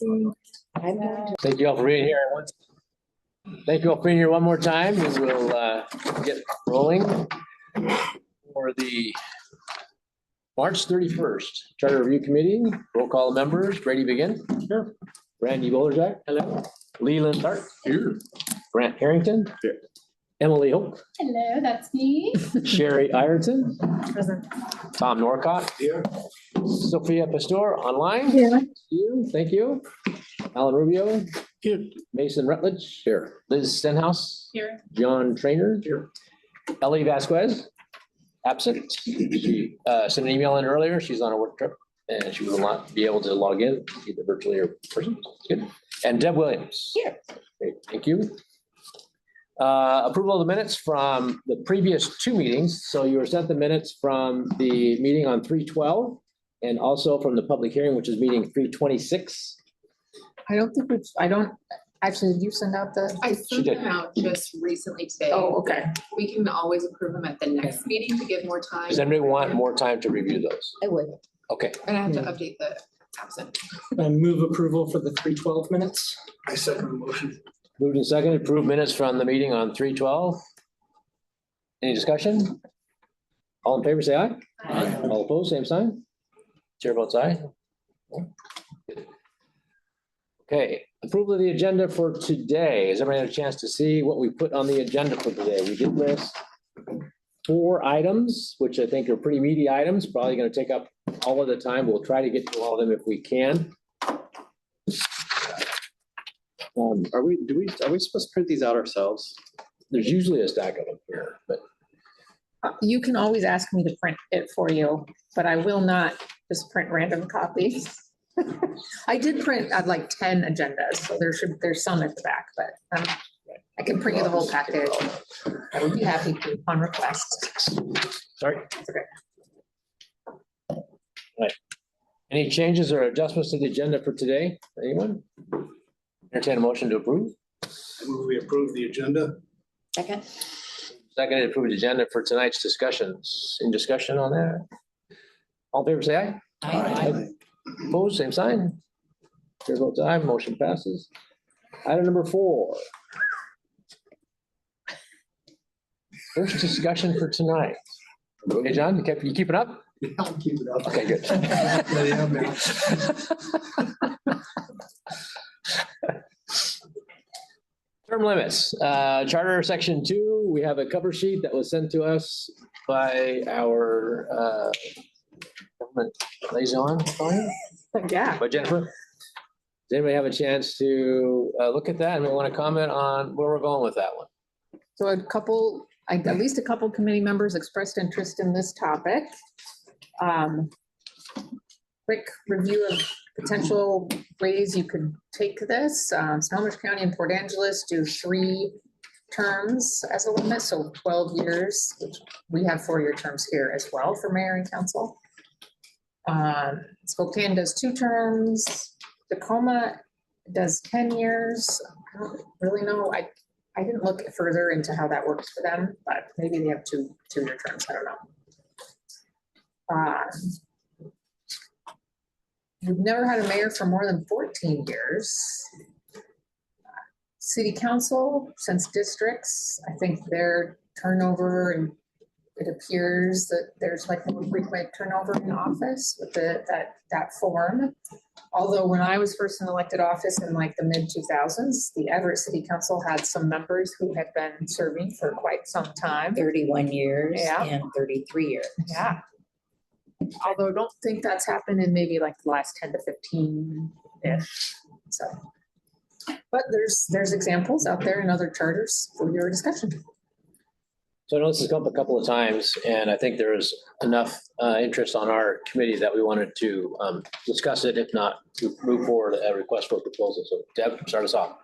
Thank you all for being here. Thank you all for being here one more time. We will get rolling for the March 31st Charter Review Committee. Roll call members. Brady Begin. Here. Randy Bowlerzak. Hello. Leland Tart. Here. Grant Harrington. Here. Emily Hope. Hello, that's me. Sherry Ireton. Present. Tom Norcott. Here. Sophia Pastor online. Yeah. Thank you. Alan Rubio. Here. Mason Rutledge. Here. Liz Stenhouse. Here. John Trainer. Here. Ellie Vasquez. Absent. She sent an email in earlier. She's on a work trip and she will not be able to log in either virtually or in person. Good. And Deb Williams. Here. Great. Thank you. Approval of the minutes from the previous two meetings. So you were sent the minutes from the meeting on 3/12 and also from the public hearing, which is meeting 3/26. I don't, actually, did you send out the? I She sent did. them out just recently today. Oh, okay. We can always approve them at the next meeting to give more time. Does anybody want more time to review those? I would. Okay. And I have to update the absent. And move approval for the 3/12 minutes. I second the motion. Moved and seconded, approved minutes from the meeting on 3/12. Any discussion? All in favor, say aye. Aye. All opposed, same sign. Chair votes aye. Okay, approval of the agenda for today. Has everybody had a chance to see what we put on the agenda for today? We did list 4 items, which I think are pretty meaty items, probably going to take up all of the time. We'll try to get to all of them if we can. Are we supposed to print these out ourselves? There's usually a stack of them here, but You can always ask me to print it for you, but I will not just print random copies. I did print out like 10 agendas, so there's some at the back, but I can print you the whole package. I would be happy to upon request. sorry. That's okay. Any changes or adjustments to the agenda for today? Anyone? Entertain a motion to approve. I move we approve the agenda. Second. Second, approve the agenda for tonight's discussions. In discussion on that? All in favor, say aye. Aye. Opposed, same sign. Chair votes aye, motion passes. Item number 4. First discussion for tonight. Hey, John, you keeping up? I'll keep it up. Okay, good. Yeah, man. Term limits, Charter Section 2, we have a cover sheet that was sent to us by our government liaison, Yeah. by Jennifer. Does anybody have a chance to look at that and we want to comment on where we're going with that one? So at least a couple committee members expressed interest in this topic. Quick review of potential ways you could take this. Snohomish County and Port Angeles do 3 terms as a limit, so 12 years, which we have 4-year terms here as well for mayor and council. Spokane does 2 terms. Tacoma does 10 years. I don't really know. I didn't look further into how that works for them, but maybe they have 2-year terms. I don't know. We've never had a mayor for more than 14 years. City council, since districts, I think their turnover, and it appears that there's like more frequent turnover in office with that form. Although when I was first in elected office in like the mid-2000s, the Everett City Council had some members who had been serving for quite some time. 31 years Yeah. and 33 years. Yeah. Although I don't think that's happened in maybe like the last 10 to 15-ish. So, but there's examples out there in other charters for your discussion. So I know this has come up a couple of times, and I think there is enough interest on our committee that we wanted to discuss it. If not, to move forward a request for proposal. So Deb, start us off.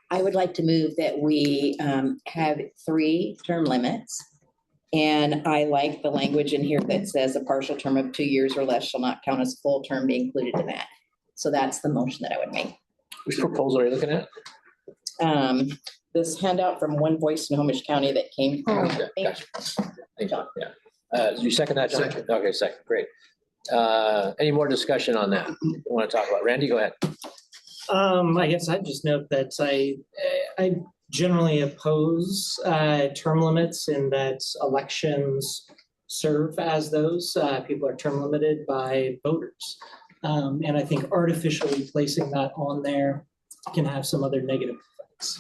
I would like to move that we have 3 term limits. And I like the language in here that says a partial term of 2 years or less shall not count as full term be included in that. So that's the motion that I would make. Which proposal are you looking at? This handout from One Voice Snohomish County that came through. Okay, gotcha. Thank you. Yeah. You second that, John? Second. Okay, second. Great. Any more discussion on that you want to talk about? Randy, go ahead. I guess I'd just note that I generally oppose term limits in that elections serve as those. People are term limited by voters. And I think artificially placing that on there can have some other negative effects.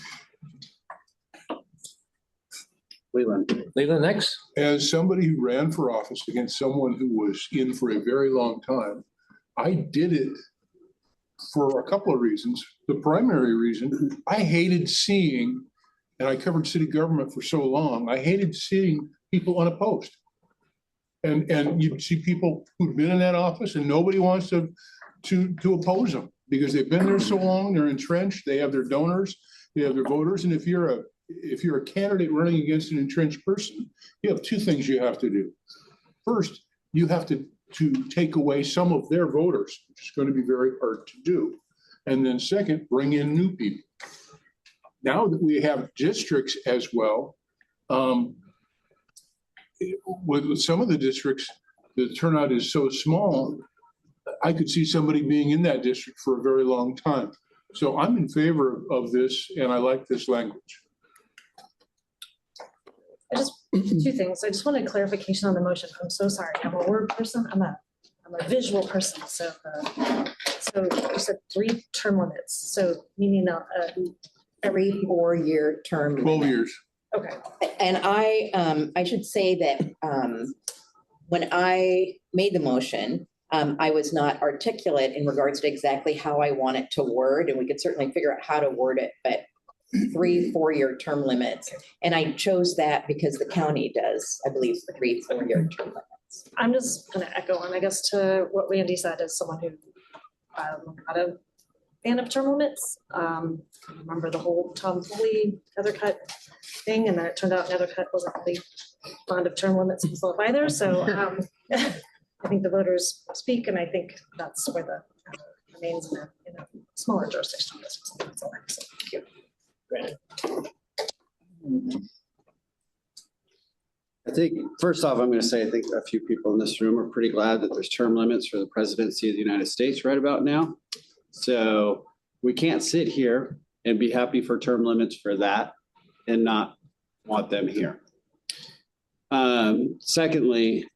Leland next. As somebody who ran for office against someone who was in for a very long time, I did it for a couple of reasons. The primary reason, I hated seeing, and I covered city government for so long, I hated seeing people unopposed. And you'd see people who've been in that office and nobody wants to oppose them because they've been there so long, they're entrenched, they have their donors, they have their voters. And if you're a candidate running against an entrenched person, you have two things you have to do. First, you have to take away some of their voters, which is going to be very hard to do. And then second, bring in new people. Now that we have districts as well, with some of the districts, the turnout is so small, I could see somebody being in that district for a very long time. So I'm in favor of this, and I like this language. Two things. I just wanted clarification on the motion. I'm so sorry. I'm a word person. I'm a visual person. So you said 3 term limits. So meaning Every 4-year term. 12 years. okay. And I should say that when I made the motion, I was not articulate in regards to exactly how I want it to word, and we could certainly figure out how to word it, but 3 4-year term limits. And I chose that because the county does, I believe, 3 4-year term limits. I'm just going to echo on, I guess, to what Randy said as someone who not a fan of term limits. Remember the whole Tom Foley Nethercut thing, and then it turned out Nethercut wasn't really fond of term limits himself either. So I think the voters speak, and I think that's where the remains in a smaller jurisdiction. That's all I have to say. Thank you. I think, first off, I'm going to say, I think a few people in this room are pretty glad that there's term limits for the presidency of the United States right about now. So we can't sit here and be happy for term limits for that and not want them here. Secondly,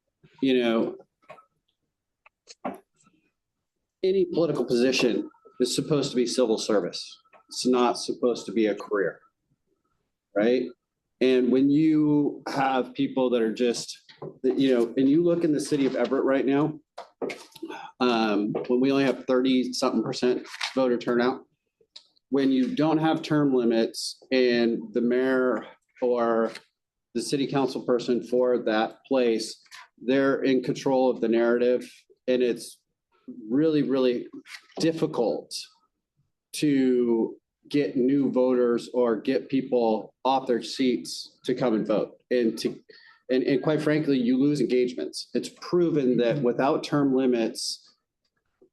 any political position is supposed to be civil service. It's not supposed to be a career, right? And when you have people that are just, and you look in the city of Everett right now, when we only have 30-something% voter turnout, when you don't have term limits and the mayor or the city council person for that place, they're in control of the narrative, and it's really, really difficult to get new voters or get people off their seats to come and vote. And quite frankly, you lose engagements. It's proven that without term limits,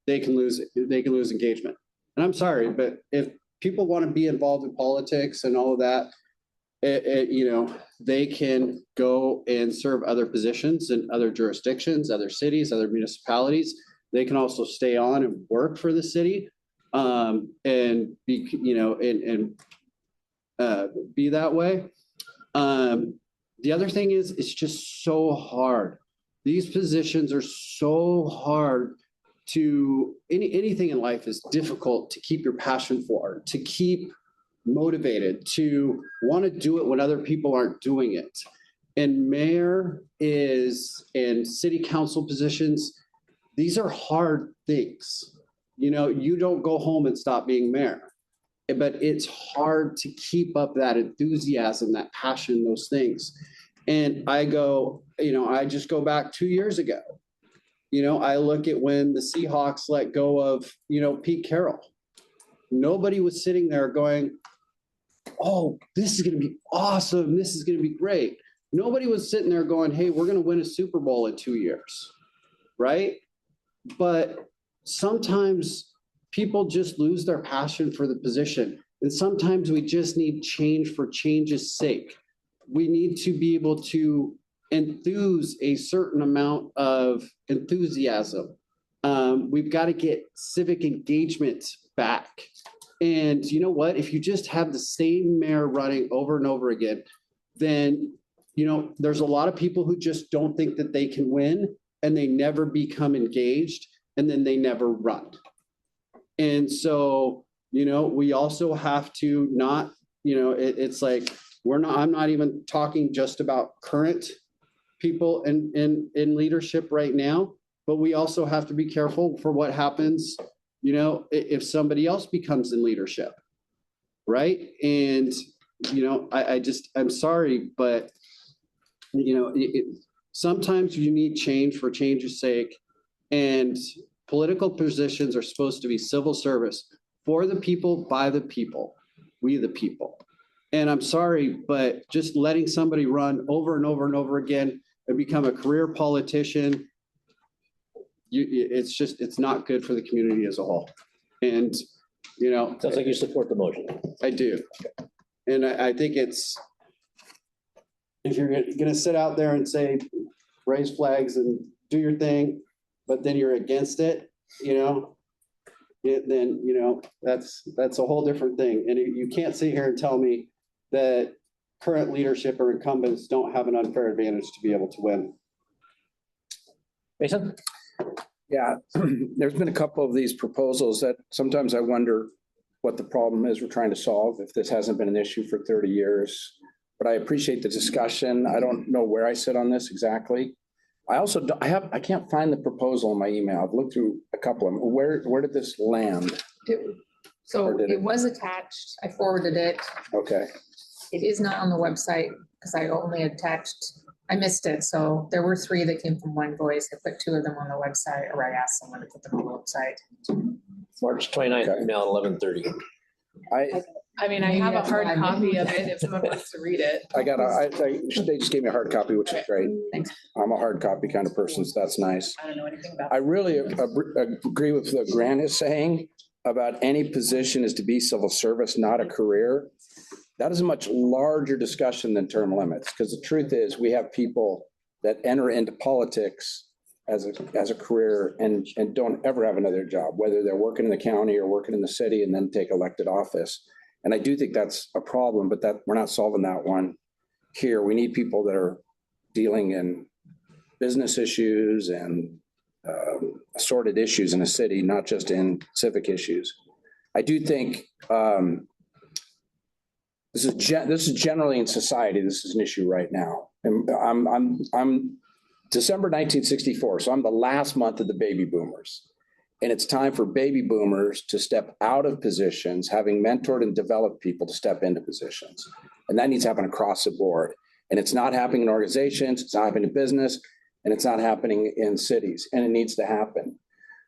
they can lose engagement. And I'm sorry, but if people want to be involved in politics and all of that, they can go and serve other positions in other jurisdictions, other cities, other municipalities. They can also stay on and work for the city, and be, be that way. The other thing is, it's just so hard. These positions are so hard to, anything in life is difficult to keep your passion for, to keep motivated, to want to do it when other people aren't doing it. And mayor and city council positions, these are hard things. You don't go home and stop being mayor, but it's hard to keep up that enthusiasm, that passion, those things. And I just go back 2 years ago. I look at when the Seahawks let go of, Pete Carroll. Nobody was sitting there going, oh, this is going to be awesome. This is going to be great. Nobody was sitting there going, hey, we're going to win a Super Bowl in 2 years, right? But sometimes people just lose their passion for the position. And sometimes we just need change for change's sake. We need to be able to enthuse a certain amount of enthusiasm We've got to get civic engagement back. And you know what? If you just have the same mayor running over and over again, then, there's a lot of people who just don't think that they can win and they never become engaged and then they never run. And so, we also have to not, it's like, I'm not even talking just about current people in leadership right now, but we also have to be careful for what happens, if somebody else becomes in leadership. Right. And, I'm sorry, but, sometimes you need change for change's sake. And political positions are supposed to be civil service for the people, by the people, we the people. And I'm sorry, but just letting somebody run over and over and over again and become a career politician, it's not good for the community as a whole. And, Sounds like you support the motion. I do. And I think if you're gonna sit out there and say, raise flags and do your thing, but then you're against it, then, that's a whole different thing. And you can't sit here and tell me that current leadership or incumbents don't have an unfair advantage to be able to win. Mason? Yeah, there's been a couple of these proposals that sometimes I wonder what the problem is we're trying to solve, if this hasn't been an issue for 30 years. But I appreciate the discussion. I don't know where I sit on this exactly. I also, I can't find the proposal in my email. I've looked through a couple of them. Where did this land? So Or did it it- was attached. I forwarded it. Okay, It is not on the website because I only I missed it. So there were 3 that came from One Voice. I put 2 of them on the website, or I asked someone to put them on the website. March 29th, Okay. email 11:30. I mean, I have a hard copy of it if someone wants to read it. they just gave me a hard copy, which is great. Thanks. I'm a hard copy kind of person, so that's nice. I don't know anything about I really agree with what Grant is saying about any position is to be civil service, not a career. That is a much larger discussion than term limits, because the truth is we have people that enter into politics as a career and don't ever have another job, whether they're working in the county or working in the city and then take elected office. And I do think that's a problem, but that we're not solving that one here. We need people that are dealing in business issues and assorted issues in a city, not just in civic issues. I do think this is generally in society. This is an issue right now. And I'm December 1964, so I'm the last month of the baby boomers. And it's time for baby boomers to step out of positions, having mentored and developed people to step into positions. And that needs to happen across the board. And it's not happening in organizations, it's not happening in business, and it's not happening in cities, and it needs to happen.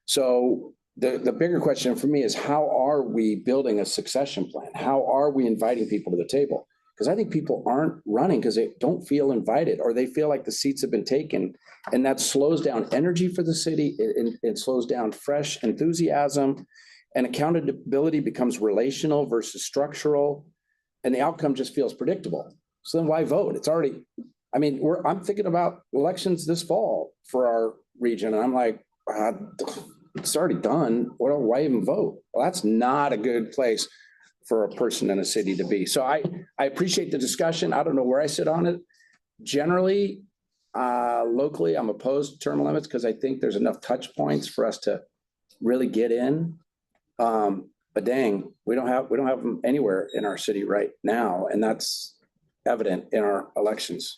So the bigger question for me is, how are we building a succession plan? How are we inviting people to the table? Because I think people aren't running because they don't feel invited, or they feel like the seats have been taken. And that slows down energy for the city. It slows down fresh enthusiasm, and accountability becomes relational versus structural. And the outcome just feels predictable. So then why vote? It's already, I'm thinking about elections this fall for our region. And I'm like, it's already done. Why even vote? Well, that's not a good place for a person in a city to be. So I appreciate the discussion. I don't know where I sit on it. Generally, locally, I'm opposed to term limits because I think there's enough touch points for us to really get in. But dang, we don't have them anywhere in our city right now, and that's evident in our elections.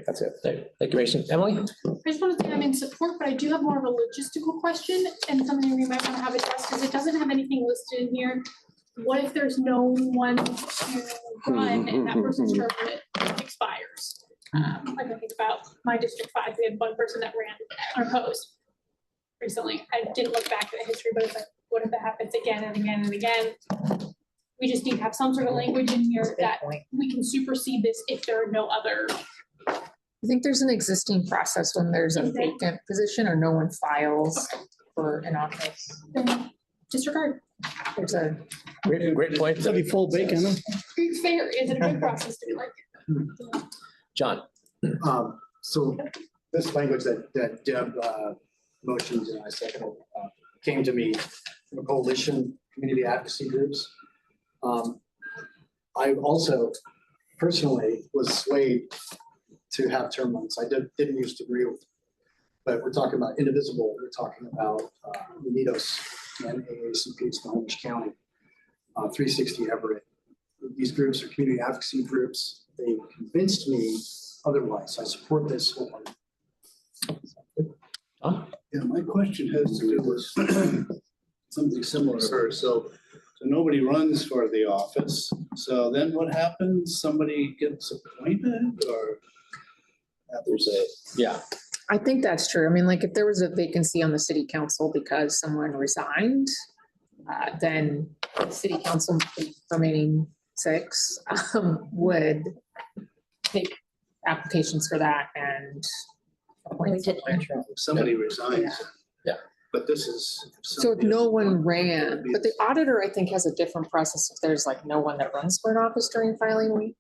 That's it. Thank you, Mason. Emily? I just want to say I'm in support, but I do have more of a logistical question and something we might want to have addressed, because it doesn't have anything listed in here. What if there's no one to run and that person's term limit expires? Like I think about my District 5, we had one person that ran unopposed recently. I didn't look back at the history, but it's like, what if that happens again and again and again? We just need to have some sort of language in here that we can supersede this if there are no other. I think there's an existing process when there's a vacant position or no one files for an office. Then disregard. There's a, Great point. That'd be full bacon. Being fair, is it a good process to be like? John? So this language that Deb motions and I second it, came to me from a coalition, community advocacy groups. I also personally was swayed to have term limits. I didn't used to agree with, but we're talking about indivisible. We're talking about Unidos and AACP in Snohomish County, 360 Everett. These groups are community advocacy groups. They convinced me otherwise. I support this wholeheartedly. Yeah, my question has to do with something similar to hers. So nobody runs for the office. So then what happens? Somebody gets appointed or? There's a, yeah, I think that's true. I mean, like if there was a vacancy on the city council because someone resigned, then the city council, the remaining 6, would take applications for that and appoint someone. If somebody resigns. Yeah. But this is. So if no one ran, but the auditor, I think, has a different process if there's like no one that runs for an office during filing week.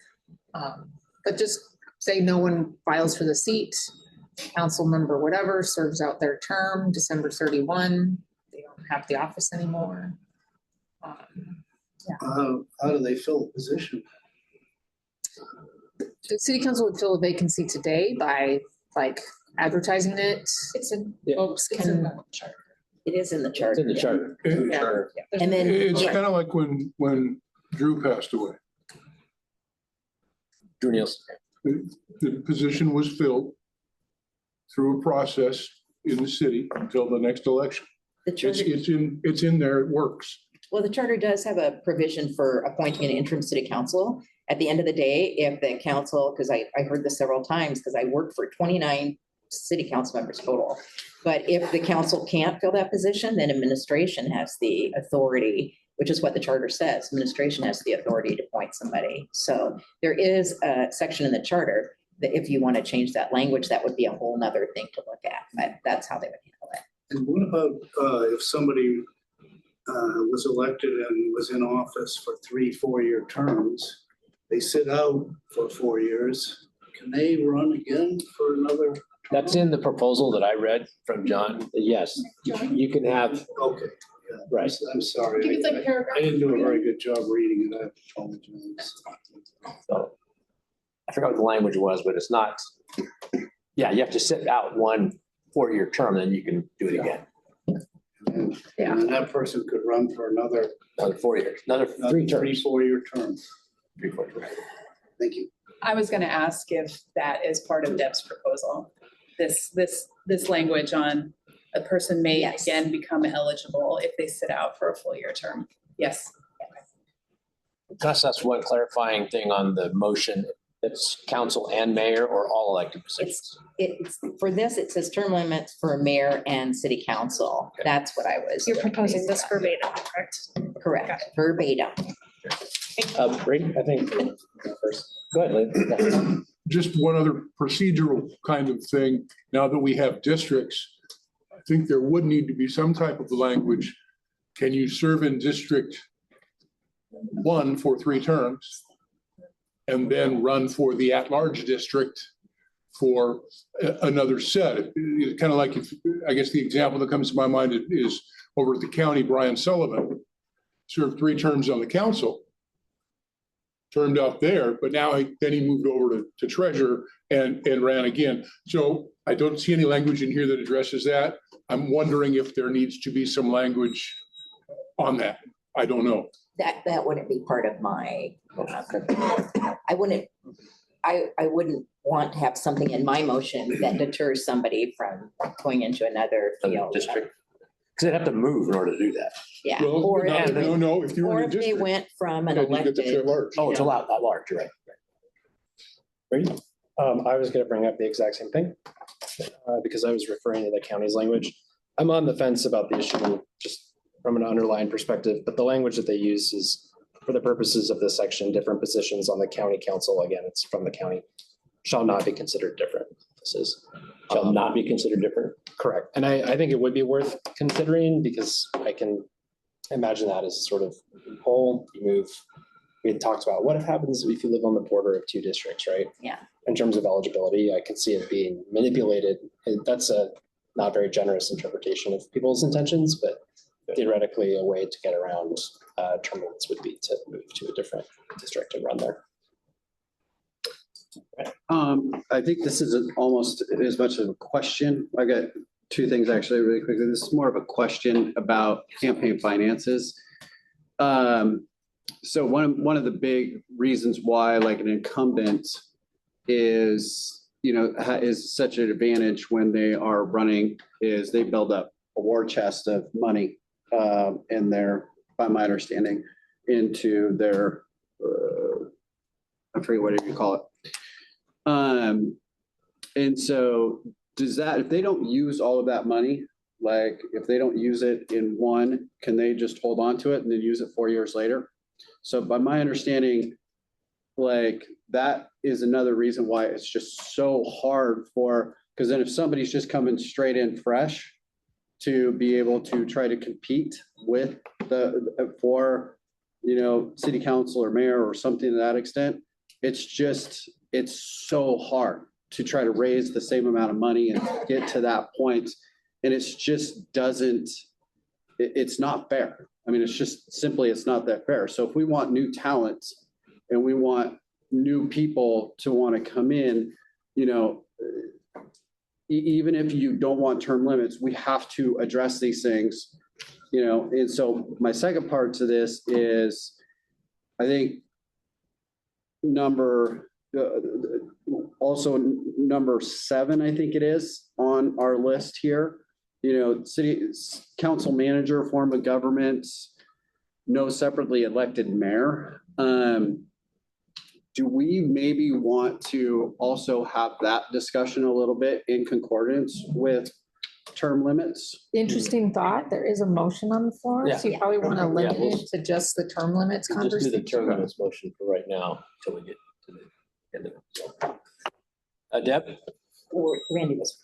But just say no one files for the seat, council member, whatever, serves out their term, December 31, they don't have the office anymore. How do they fill the position? The city council would fill a vacancy today by like advertising it. It's in, Folks it's in can, the charter. It is in the it's charter. in the charter. It- And then. It's kind of like when Drew passed away. Drew Nielsen. The position was filled through a process in the city until the next election. The charter, It's in there, it works. well, the charter does have a provision for appointing an interim city council. At the end of the day, if the council, because I heard this several times, because I worked for 29 city council members total. But if the council can't fill that position, then administration has the authority, which is what the charter says. Administration has the authority to appoint somebody. So there is a section in the charter that if you want to change that language, that would be a whole nother thing to look at. But that's how they would handle it. And what about if somebody was elected and was in office for 3 4-year terms? They sit out for 4 years. Can they run again for another? That's in the proposal that I read from John. Yes, you can have, Okay. Yeah. right. I'm sorry. I think it's like a paragraph. I didn't do a very good job reading it. I apologize. So I forgot what the language was, but it's not, yeah, you have to sit out 1 4-year term, then you can do it again. Yeah. And that person could run for another 4 years, another 3 terms. 3 4-year term. 3 4 terms. Thank you. I was gonna ask if that is part of Deb's proposal. This language on a person may Yes. again become eligible if they sit out for a full year term. Yes. Just that's one clarifying thing on the motion. It's council and mayor or all elected positions. It's, for this, it says term limits for mayor and city council. Okay. That's what I was. You're proposing this verbatim, correct? Correct, verbatim. Brady, I think. Go ahead, Lynn. Just one other procedural kind of thing. Now that we have districts, I think there would need to be some type of language. Can you serve in District 1 for 3 terms? And then run for the at-large district for another set? It's kind of like, if, I guess the example that comes to my mind is over at the county, Brian Sullivan served 3 terms on the council. Turned out there, but now then he moved over to treasurer and ran again. So I don't see any language in here that addresses that. I'm wondering if there needs to be some language on that. I don't know. That wouldn't be part of my, I wouldn't want to have something in my motion that deters somebody from going into another field. District. Because they'd have to move in order to do that. Yeah. Well, Or no, if you were or in a if they district. went from an then you get the elected. at-large. Oh, it's a lot, at large, you're right. Brady? I was gonna bring up the exact same thing, because I was referring to the county's language. I'm on the fence about the issue, just from an underlying perspective, but the language that they use is for the purposes of this section, different positions on the county council, again, it's from the county, shall not be considered different. This is. Shall not be considered different. Correct. And I think it would be worth considering because I can imagine that as sort of whole, you move. We had talked about what happens if you live on the border of 2 districts, right? Yeah. In terms of eligibility, I could see it being manipulated. That's a not very generous interpretation of people's intentions, but theoretically a way to get around term limits would be to move to a different district and run there. I think this is almost as much of a question. I got two things actually really quickly. This is more of a question about campaign finances. So one of the big reasons why like an incumbent is, is such an advantage when they are running is they build up a war chest of money in their, by my understanding, into their, I forget what you call it. And so does that, if they don't use all of that money, like if they don't use it in one, can they just hold on to it and then use it 4 years later? So by my understanding, like that is another reason why it's just so hard because then if somebody's just coming straight in fresh to be able to try to compete with city council or mayor or something to that extent, it's so hard to try to raise the same amount of money and get to that point. And it's not fair. I mean, it's just simply, it's not that fair. So if we want new talents and we want new people to want to come in, even if you don't want term limits, we have to address these things, and so my second part to this is, I think number 7, I think it is on our list here, city council manager, form of government, no separately elected mayor. Do we maybe want to also have that discussion a little bit in concordance with term limits? Interesting thought. There is a motion on the floor, Yeah. so you probably want to limit it to just the term limits We'll just do the conversation. term limits motion for right now until we get to the end of it. So. Deb? Or Randy was.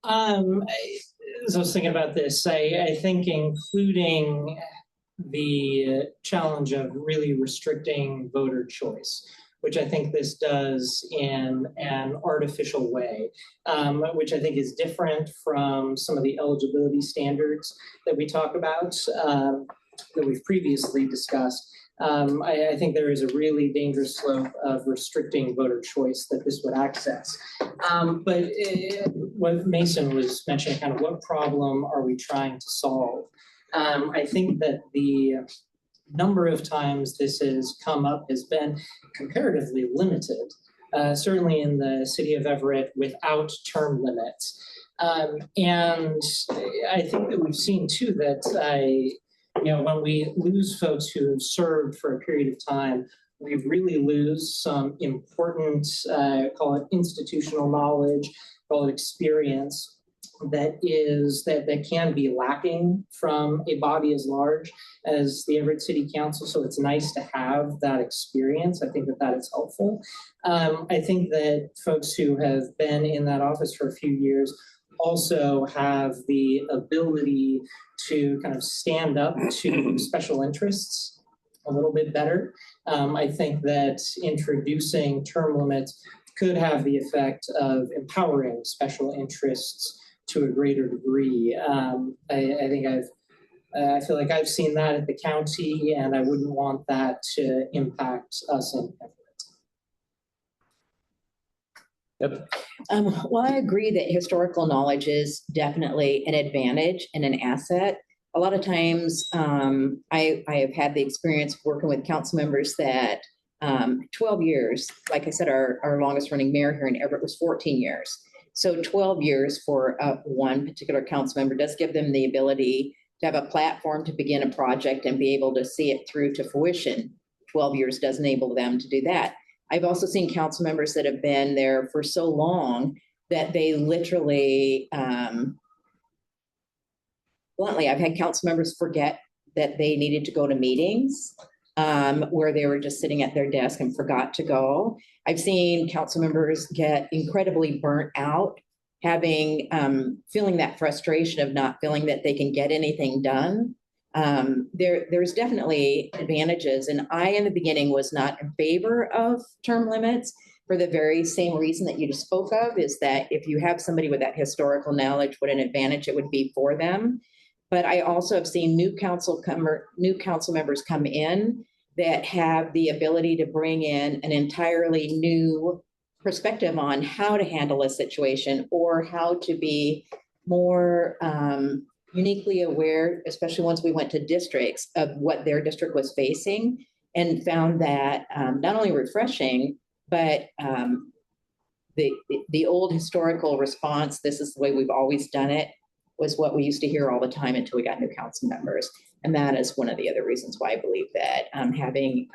As I was thinking about this, I think including the challenge of really restricting voter choice, which I think this does in an artificial way, which I think is different from some of the eligibility standards that we talk about, that we've previously discussed. I think there is a really dangerous slope of restricting voter choice that this would access. But what Mason was mentioning, kind of what problem are we trying to solve? I think that the number of times this has come up has been comparatively limited, certainly in the city of Everett without term limits. And I think that we've seen too that when we lose folks who have served for a period of time, we really lose some important, call it institutional knowledge, call it experience, that can be lacking from a body as large as the Everett City Council. So it's nice to have that experience. I think that is helpful. I think that folks who have been in that office for a few years also have the ability to kind of stand up to special interests a little bit better. I think that introducing term limits could have the effect of empowering special interests to a greater degree. I feel like I've seen that at the county, and I wouldn't want that to impact us in Everett. Yep. Well, I agree that historical knowledge is definitely an advantage and an asset. A lot of times, I have had the experience working with council members that 12 years, like I said, our longest running mayor here in Everett was 14 years. So 12 years for one particular council member does give them the ability to have a platform to begin a project and be able to see it through to fruition. 12 years does enable them to do that. I've also seen council members that have been there for so long that they literally, bluntly, I've had council members forget that they needed to go to meetings where they were just sitting at their desk and forgot to go. I've seen council members get incredibly burnt out, having feeling that frustration of not feeling that they can get anything done. There's definitely advantages, and I in the beginning was not in favor of term limits for the very same reason that you just spoke of, is that if you have somebody with that historical knowledge, what an advantage it would be for them. But I also have seen new council members come in that have the ability to bring in an entirely new perspective on how to handle a situation or how to be more uniquely aware, especially once we went to districts, of what their district was facing, and found that not only refreshing, but the old historical response, this is the way we've always done it, was what we used to hear all the time until we got new council members. And that is one of the other reasons why I believe that having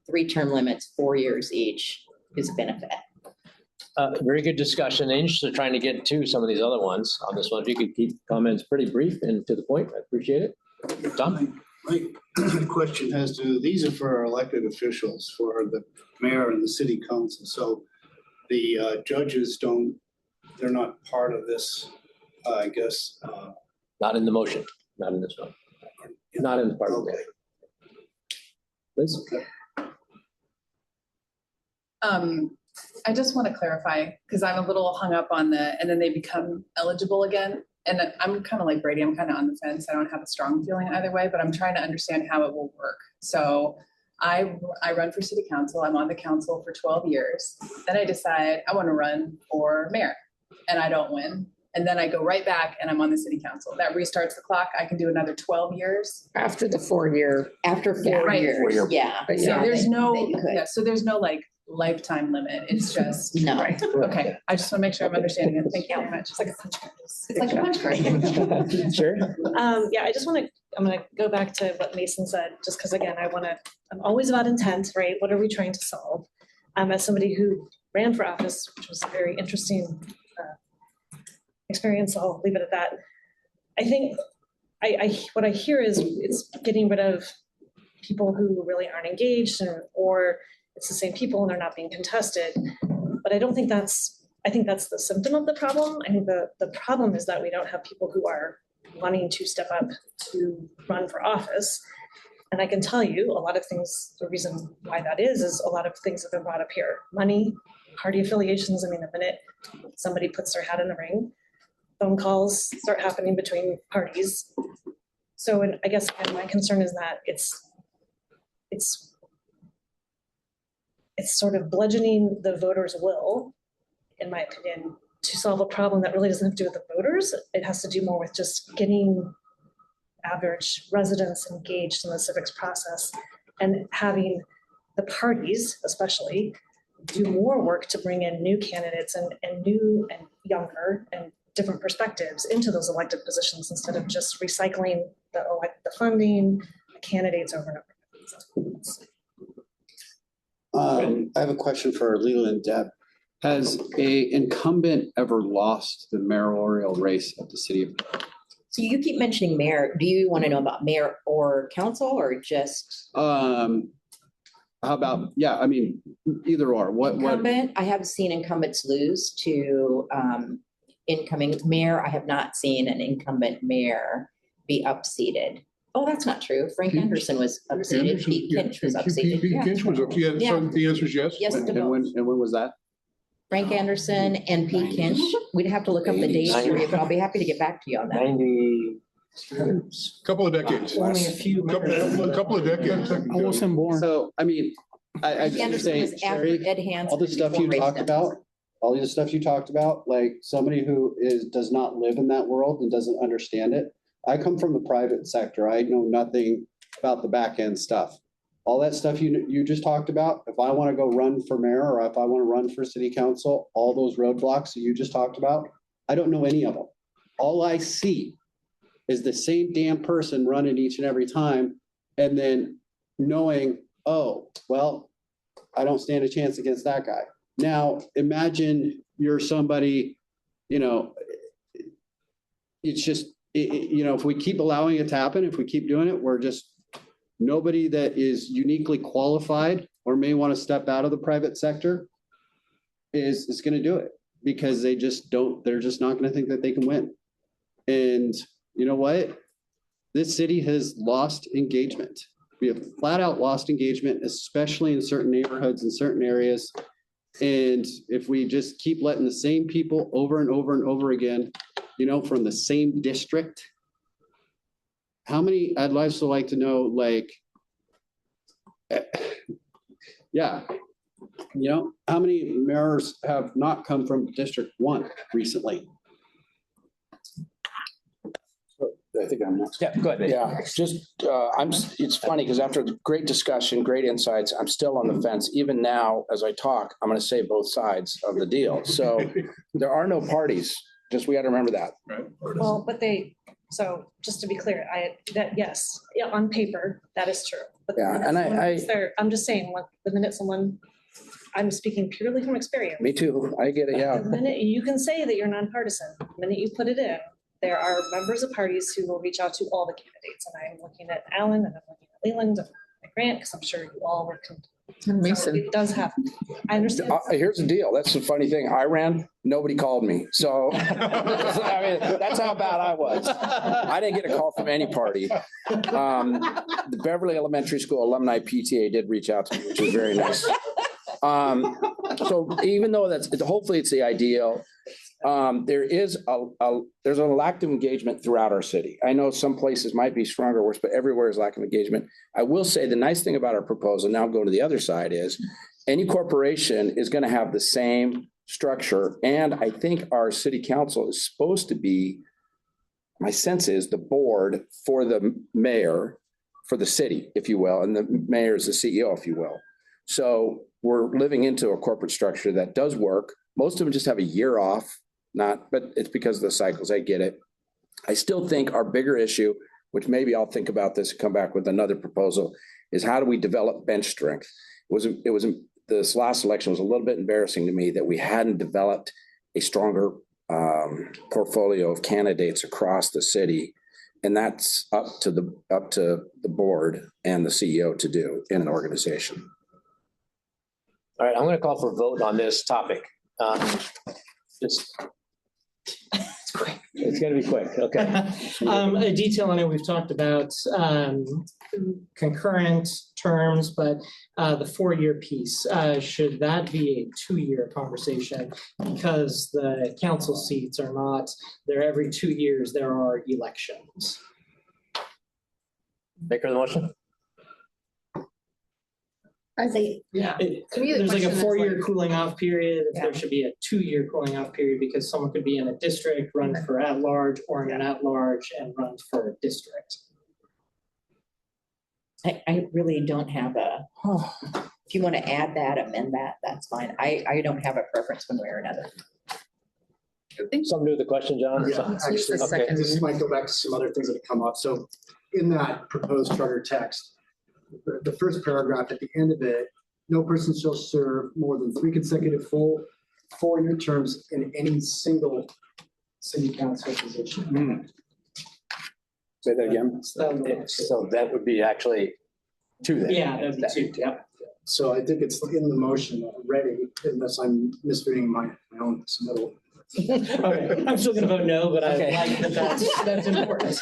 3 term limits, 4 years each, is a benefit. Very good discussion. Interested trying to get to some of these other ones on this one. If you could keep comments pretty brief and to the point, I appreciate it. Tom? My question has to, these are for our elected officials, for the mayor and the city council. So the judges they're not part of this, I guess. Not in the motion, not in this one. Not in the part of the motion. Liz? I just want to clarify, because I'm a little hung up on and then they become eligible again. And I'm kind of like Brady, I'm kind of on the fence. I don't have a strong feeling either way, but I'm trying to understand how it will work. So I run for city council. I'm on the council for 12 years. Then I decide I want to run for mayor and I don't win. And then I go right back and I'm on the city council. That restarts the clock. I can do another 12 years. After the 4 year. After 4 right. years, yeah. But So yeah, there's no, that you could. yeah, so there's no like lifetime limit. It's just. No. Right. Okay. I just want to make sure I'm understanding it. Thank you very much. It's like a punch card. It's like a punch card. Sure. Yeah, I'm gonna go back to what Mason said, just because again, I'm always about intent, right? What are we trying to solve? As somebody who ran for office, which was a very interesting experience, I'll leave it at that. I think what I hear is it's getting rid of people who really aren't engaged, or it's the same people and they're not being contested. But I think that's the symptom of the problem. I think the problem is that we don't have people who are wanting to step up to run for office. And I can tell you a lot of things, the reason why that is a lot of things have been brought up here. Money, party affiliations. I mean, the minute somebody puts their hat in the ring, phone calls start happening between parties. So, and I guess again, my concern is that it's sort of bludgeoning the voters' will, in my opinion, to solve a problem that really doesn't have to do with the voters. It has to do more with just getting average residents engaged in the civics process and having the parties, especially, do more work to bring in new candidates and new and younger and different perspectives into those elected positions instead of just recycling the funding, the candidates over and over. I have a question for Leland and Deb. Has a incumbent ever lost the mayoral race of the city of? So you keep mentioning mayor. Do you want to know about mayor or council or just? How about, yeah, I mean, either or. What? Incumbent, I have seen incumbents lose to incoming mayor. I have not seen an incumbent mayor be upseated. Oh, that's not true. Frank Anderson was upseated. Pete Kinch was upseated. Pete Kinch was up, yeah, Yeah. so the answer is yes. Yes, to And both. when was that? Frank Anderson and Pete Kinch. We'd have to look up the dates for you, but I'll be happy to get back to you on that. 90. Couple of decades. Only a few. Couple of decades. I wasn't born. So, I mean, I just Anderson say, was after Sherry, Ed Hansen. all the stuff you before Ray talked Stevens. about, all the stuff you talked about, like somebody who does not live in that world and doesn't understand it. I come from the private sector. I know nothing about the back end stuff. All that stuff you just talked about, if I want to go run for mayor or if I want to run for city council, all those roadblocks that you just talked about, I don't know any of them. All I see is the same damn person running each and every time and then knowing, oh, well, I don't stand a chance against that guy. Now, imagine you're somebody, it's just, if we keep allowing it to happen, if we keep doing it, we're just nobody that is uniquely qualified or may want to step out of the private sector is going to do it because they're just not going to think that they can win. And you know what? This city has lost engagement. We have flat out lost engagement, especially in certain neighborhoods and certain areas. And if we just keep letting the same people over and over and over again, you know, from the same district, how many, I'd also like to know, like, yeah, you know, how many mayors have not come from District 1 recently? I think I'm next. Yeah, go ahead. Yeah, just, it's funny because after the great discussion, great insights, I'm still on the fence. Even now, as I talk, I'm going to say both sides of the deal. So there are no parties. Just, we got to remember that. Well, but so just to be clear, yes, yeah, on paper, that is true. But the Yeah, minute and someone puts I'm just saying, like, the minute someone, I'm speaking purely from experience. Me too. I get it, yeah. The minute you can say that you're nonpartisan, the minute you put it in, there are members of parties who will reach out to all the candidates. And I'm looking at Alan and I'm looking at Leland and Grant, because I'm sure you all were. Mason. It does happen. I understand. Here's the deal. That's the funny thing. I ran, nobody called me. So I mean, that's how bad I was. I didn't get a call from any party. The Beverly Elementary School Alumni PTA did reach out to me, which was very nice. So even though hopefully it's the ideal, there's a lack of engagement throughout our city. I know some places might be stronger or worse, but everywhere is lack of engagement. I will say the nice thing about our proposal, now I'm going to the other side, is any corporation is going to have the same structure. And I think our city council is supposed to be, my sense is, the board for the mayor, for the city, if you will, and the mayor is the CEO, if you will. So we're living into a corporate structure that does work. Most of them just have a year off. But it's because of the cycles. I get it. I still think our bigger issue, which maybe I'll think about this and come back with another proposal, is how do we develop bench strength? This last election was a little bit embarrassing to me that we hadn't developed a stronger portfolio of candidates across the city. And that's up to the board and the CEO to do in an organization. All right, I'm going to call for a vote on this topic. It's quick. It's going to be quick. Okay. A detail on it, we've talked about concurrent terms, but the 4-year piece, should that be a 2-year conversation? Because the council seats are not, they're every 2 years, there are elections. Maker of the motion? I think, yeah. To me, the There's like a question is 4-year like- cooling off period. If there should be a 2-year cooling off period because someone could be in a district, run for at-large, or in an at-large and run for a district. I really don't have if you want to add that, amend that, that's fine. I don't have a preference one way or another. Something to do with the question, John? Yeah, actually, Okay. this might go back to some other things that have come up. So in that proposed charter text, the first paragraph at the end of it, no person shall serve more than 3 consecutive full 4-year terms in any single city council position. Say that again. So that would be actually 2 then. Yeah, that'd be 2, yeah. So I think it's in the motion already, unless I'm misreading my own submittal. Okay, I'm still gonna vote no, but I Okay. like that's important.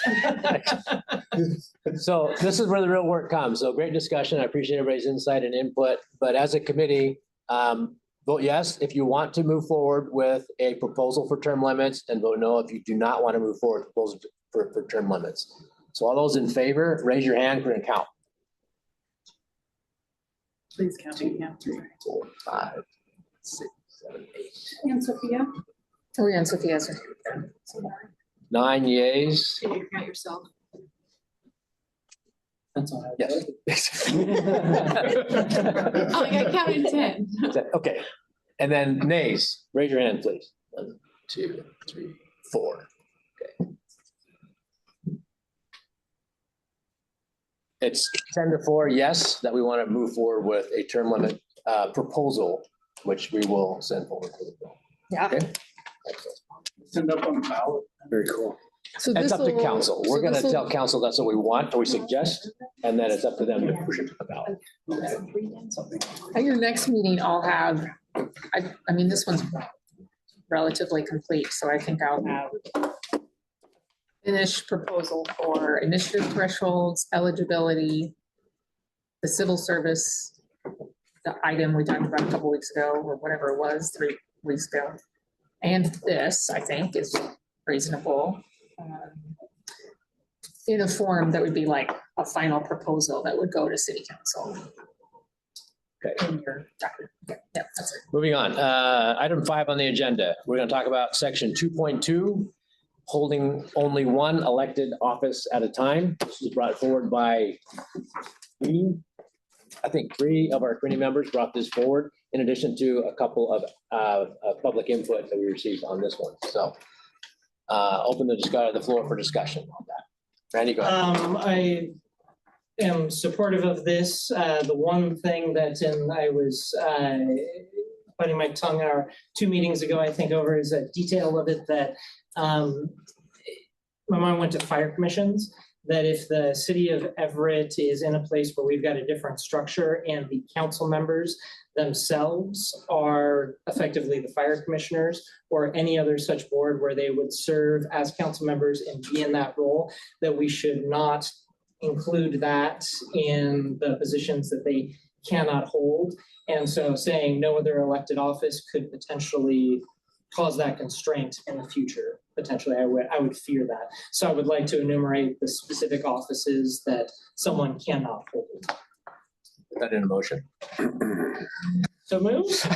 So this is where the real work comes. So great discussion. I appreciate everybody's insight and input. But as a committee, vote yes if you want to move forward with a proposal for term limits, and vote no if you do not want to move forward with proposals for term limits. So all those in favor, raise your hand. We're gonna count. Please count. 2, 3, 4, 5, 6, 7, 8. And Sophia, Oh, yeah, and Sophia has her. 9 yeas. can you count yourself? That's all. Yes. Oh, I counted 10. Okay. And then nays. Raise your hand, please. 1, 2, 3, 4. Okay. It's 10-4, yes, that we want to move forward with a term limit proposal, which we will send forward to the bill. Yeah. Okay. Send up on the ballot. Very cool. So It's up to this'll- council. so We're going to this'll- tell council that's what we want or we suggest, and then it's up to them to push it to the ballot. At your next meeting, I'll have, I mean, this one's relatively complete, so I think I'll have finished proposal for initiative thresholds, eligibility, the civil service the item we talked about a couple weeks ago, or whatever it was, 3 weeks ago. And this, I think, is reasonable. In a form that would be like a final proposal that would go to city council. Okay. In your document. Yeah, that's it. Moving on, item 5 on the agenda, we're gonna talk about section 2.2, holding only one elected office at a time. This was brought forward by three of our committee members brought this forward, in addition to a couple of public input that we received on this one. So open the floor for discussion on that. Randy, go ahead. I am supportive of this. The one thing that I was biting my tongue 2 meetings ago, I think, over is a detail of it that my mind went to fire commissions, that if the city of Everett is in a place where we've got a different structure and the council members themselves are effectively the fire commissioners or any other such board where they would serve as council members and be in that role, that we should not include that in the positions that they cannot hold. And so saying no other elected office could potentially cause that constraint in the future. Potentially, I would fear that. So I would like to enumerate the specific offices that someone cannot hold. Put that in a motion. So moves. I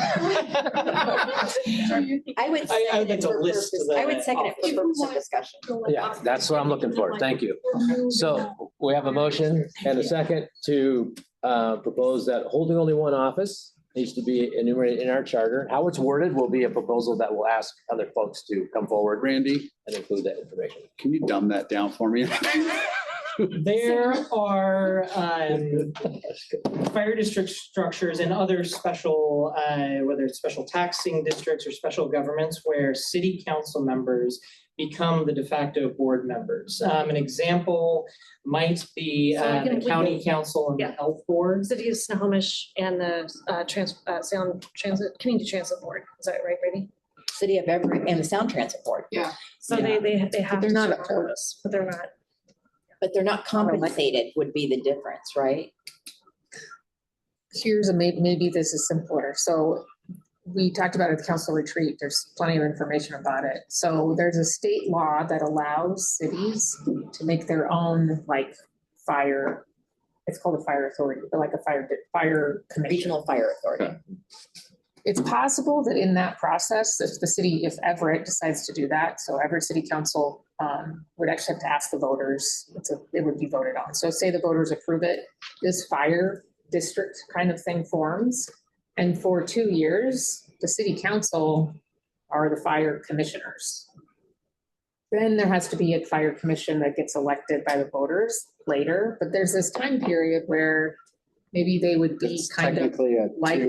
would I would like to list the. I would second it for purpose of discussion. Yeah, that's what I'm looking for. Thank you. So we have a motion and a second to propose that holding only one office needs to be enumerated in our charter. How it's worded will be a proposal that will ask other folks to come forward, Randy, and include that information. can you dumb that down for me? There are fire district structures and other special, whether it's special taxing districts or special governments, where city council members become the de facto board members. An example might be the county council and the health board. City of Snohomish and the Sound Transit, Community Transit Board. Is that right, Brady? City of Everett and the Sound Transit Board. Yeah. So Yeah. they have They're to not serve a on this, but they're not. But they're not compensated would be the difference, right? Here's maybe this is simpler. So we talked about it at the council retreat. There's plenty of information about it. So there's a state law that allows cities to make their own like fire. It's called a fire authority, but like a fire commission. Regional Fire Authority. It's possible that in that process, if Everett decides to do that, so Everett City Council would actually have to ask the voters, it would be voted on. So say the voters approve it, this fire district kind of thing forms. And for 2 years, the city council are the fire commissioners. Then there has to be a fire commission that gets elected by the voters later, but there's this time period where maybe they would be It's kind of technically a like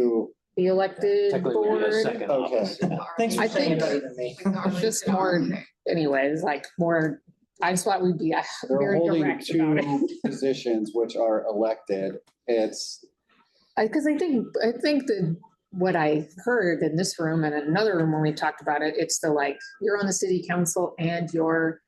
the elected Technically, we need a board. second Okay. office. Thanks for I saying think- better than me. Just more, anyways, like more, I just thought we'd be They're very holding direct about it. 2 positions which are elected. It's, Because I think that what I heard in this room and in another room when we talked about it, it's the like, you're on the city council and you're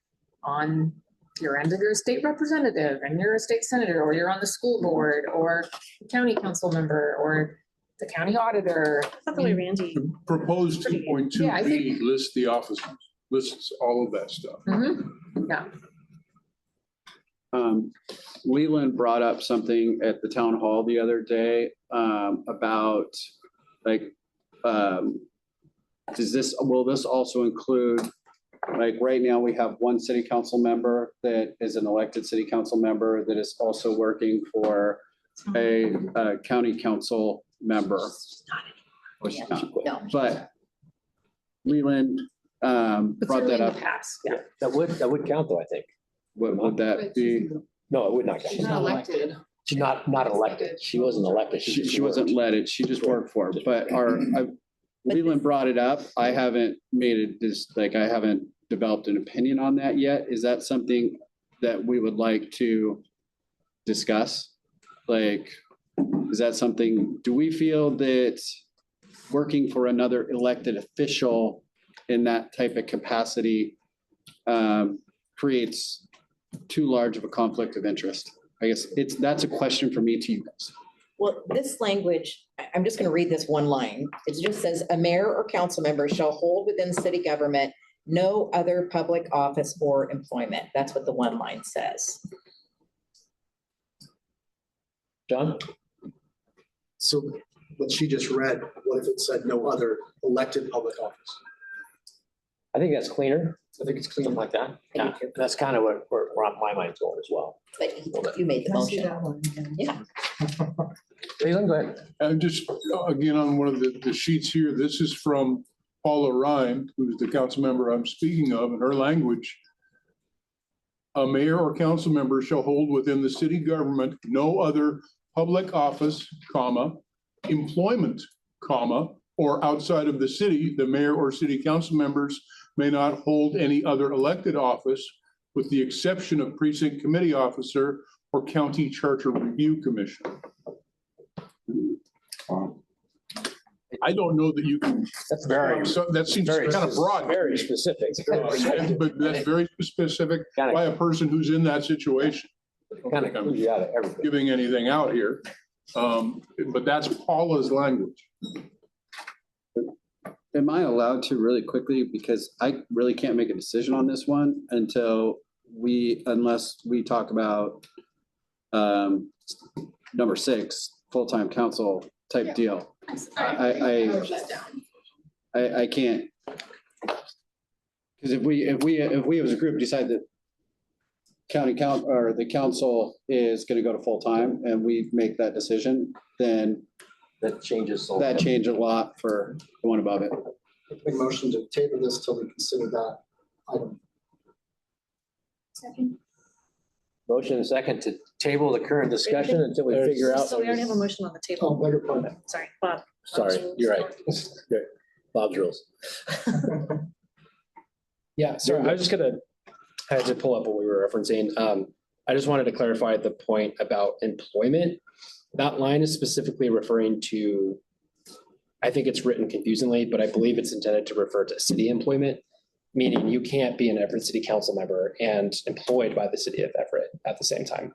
on your end of your state representative and you're a state senator, or you're on the school board or county council member or the county auditor. That's the way Randy. Proposed Pretty two good. point two Yeah, I B lists the offices, lists all of that stuff. Yeah. Leland brought up something at the town hall the other day about like, will this also include, like right now we have one city council member that is an elected city council member that is also working for a county council member. Well, she's not. No. But Leland But brought certainly that in up. the past, yeah. That would count though, I think. What would that be? No, it would not count. She's not elected. She's not elected. She wasn't elected. She wasn't elected. She just worked for it. But Leland brought it up. I haven't made it this, like, I haven't developed an opinion on that yet. Is that something that we would like to discuss? Like, is that something, do we feel that working for another elected official in that type of capacity creates too large of a conflict of interest? I guess that's a question for me to you guys. Well, this language, I'm just gonna read this one line. It just says, a mayor or council member shall hold within city government no other public office or employment. That's what the one line says. John? So what she just read, what if it said no other elected public office? I think that's cleaner. I think it's clean. Something like that. Yeah, that's kind of where my mind's going as well. But you made the motion. Yeah. Leland, go ahead. And just again, on one of the sheets here, this is from Paula Ryan, who's the council member I'm speaking of, and her language. A mayor or council member shall hold within the city government no other public office, comma, employment, comma, or outside of the city, the mayor or city council members may not hold any other elected office with the exception of precinct committee officer or county charter review commission. I don't know that you can. That's very, So that seems very kind of broad. very specific. But that's very specific Kind by a person who's in that situation. of clues you out of everything. Giving anything out here. But that's Paula's language. Am I allowed to really quickly, because I really can't make a decision on this one unless we talk about number 6, full-time council type deal. I can't. Because if we as a group decide that the council is going to go to full-time and we make that decision, then That changes. that change a lot for the one above it. Make a motion to table this till we consider that item. Second. Motion and second to table the current discussion until we figure out. So we already have a motion on the Oh, table. bigger point. Sorry, Bob. Sorry, you're right. Good. Bob's rules. Yeah, sorry, I was just gonna, I had to pull up what we were referencing. I just wanted to clarify the point about employment. That line is specifically referring to, I think it's written confusingly, but I believe it's intended to refer to city employment, meaning you can't be an Everett City Council member and employed by the city of Everett at the same time,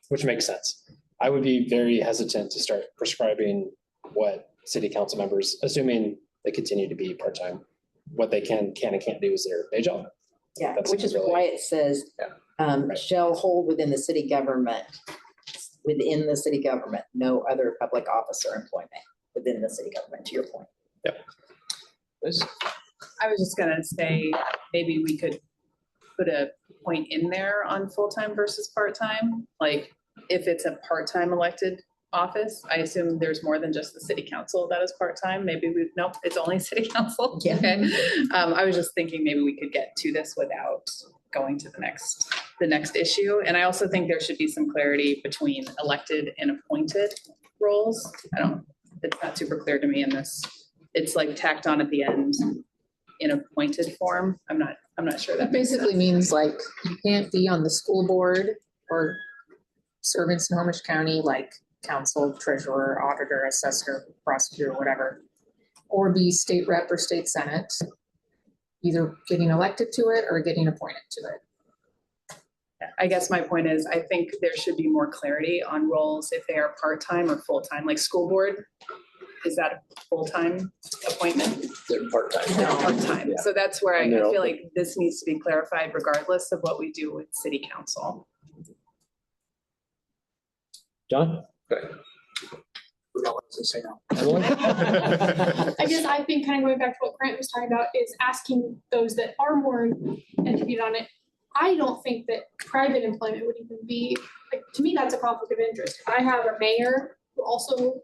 which makes sense. I would be very hesitant to start prescribing what city council members, assuming they continue to be part-time, what they can and can't do is their day job. Yeah, That's which is really- why it says, Right. shall hold within the city government, no other public office or employment within the city government, to your point. Liz? I was just gonna say, maybe we could put a point in there on full-time versus part-time. Like, if it's a part-time elected office, I assume there's more than just the city council that is part-time. Maybe nope, it's only city council. Yeah. Okay. I was just thinking maybe we could get to this without going to the next issue. And I also think there should be some clarity between elected and appointed roles. It's not super clear to me in this. It's like tacked on at the end in appointed form. I'm not sure that That basically means like you can't be on the school board or serve in Snohomish County, like council, treasurer, auditor, assessor, prosecutor, whatever, or be state rep or state senate, either getting elected to it or getting appointed to it. I guess my point is, I think there should be more clarity on roles if they are part-time or full-time, like school board. Is that a full-time appointment? They're part-time. They're part-time. Yeah. So that's where I And they're feel open. like this needs to be clarified regardless of what we do with city council. John? Forgot what I was gonna say now. Emily? I guess I think kind of going back to what Grant was talking about is asking those that are more educated on it. I don't think that private employment would even be, like, to me, that's a conflict of interest. If I have a mayor who also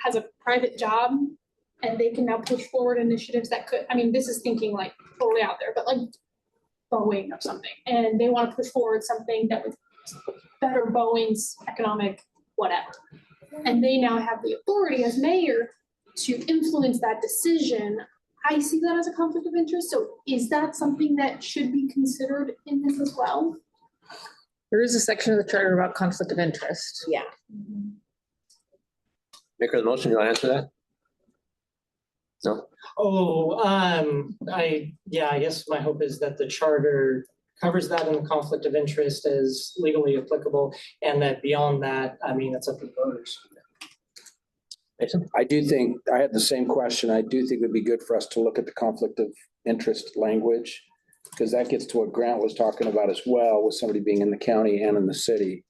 has a private job and they can now push forward initiatives that could, I mean, this is thinking like totally out there, but like Boeing or something, and they want to push forward something that would better Boeing's economic whatever. And they now have the authority as mayor to influence that decision. I see that as a conflict of interest. So is that something that should be considered in this as well? There is a section of the charter about conflict of interest. Yeah. Maker of the motion, you want to answer that? No? Oh, I guess my hope is that the charter covers that in the conflict of interest as legally applicable, and that beyond that, I mean, it's up to the voters. Jason? I do think, I had the same question. I do think it'd be good for us to look at the conflict of interest language, because that gets to what Grant was talking about as well, with somebody being in the county and in the city.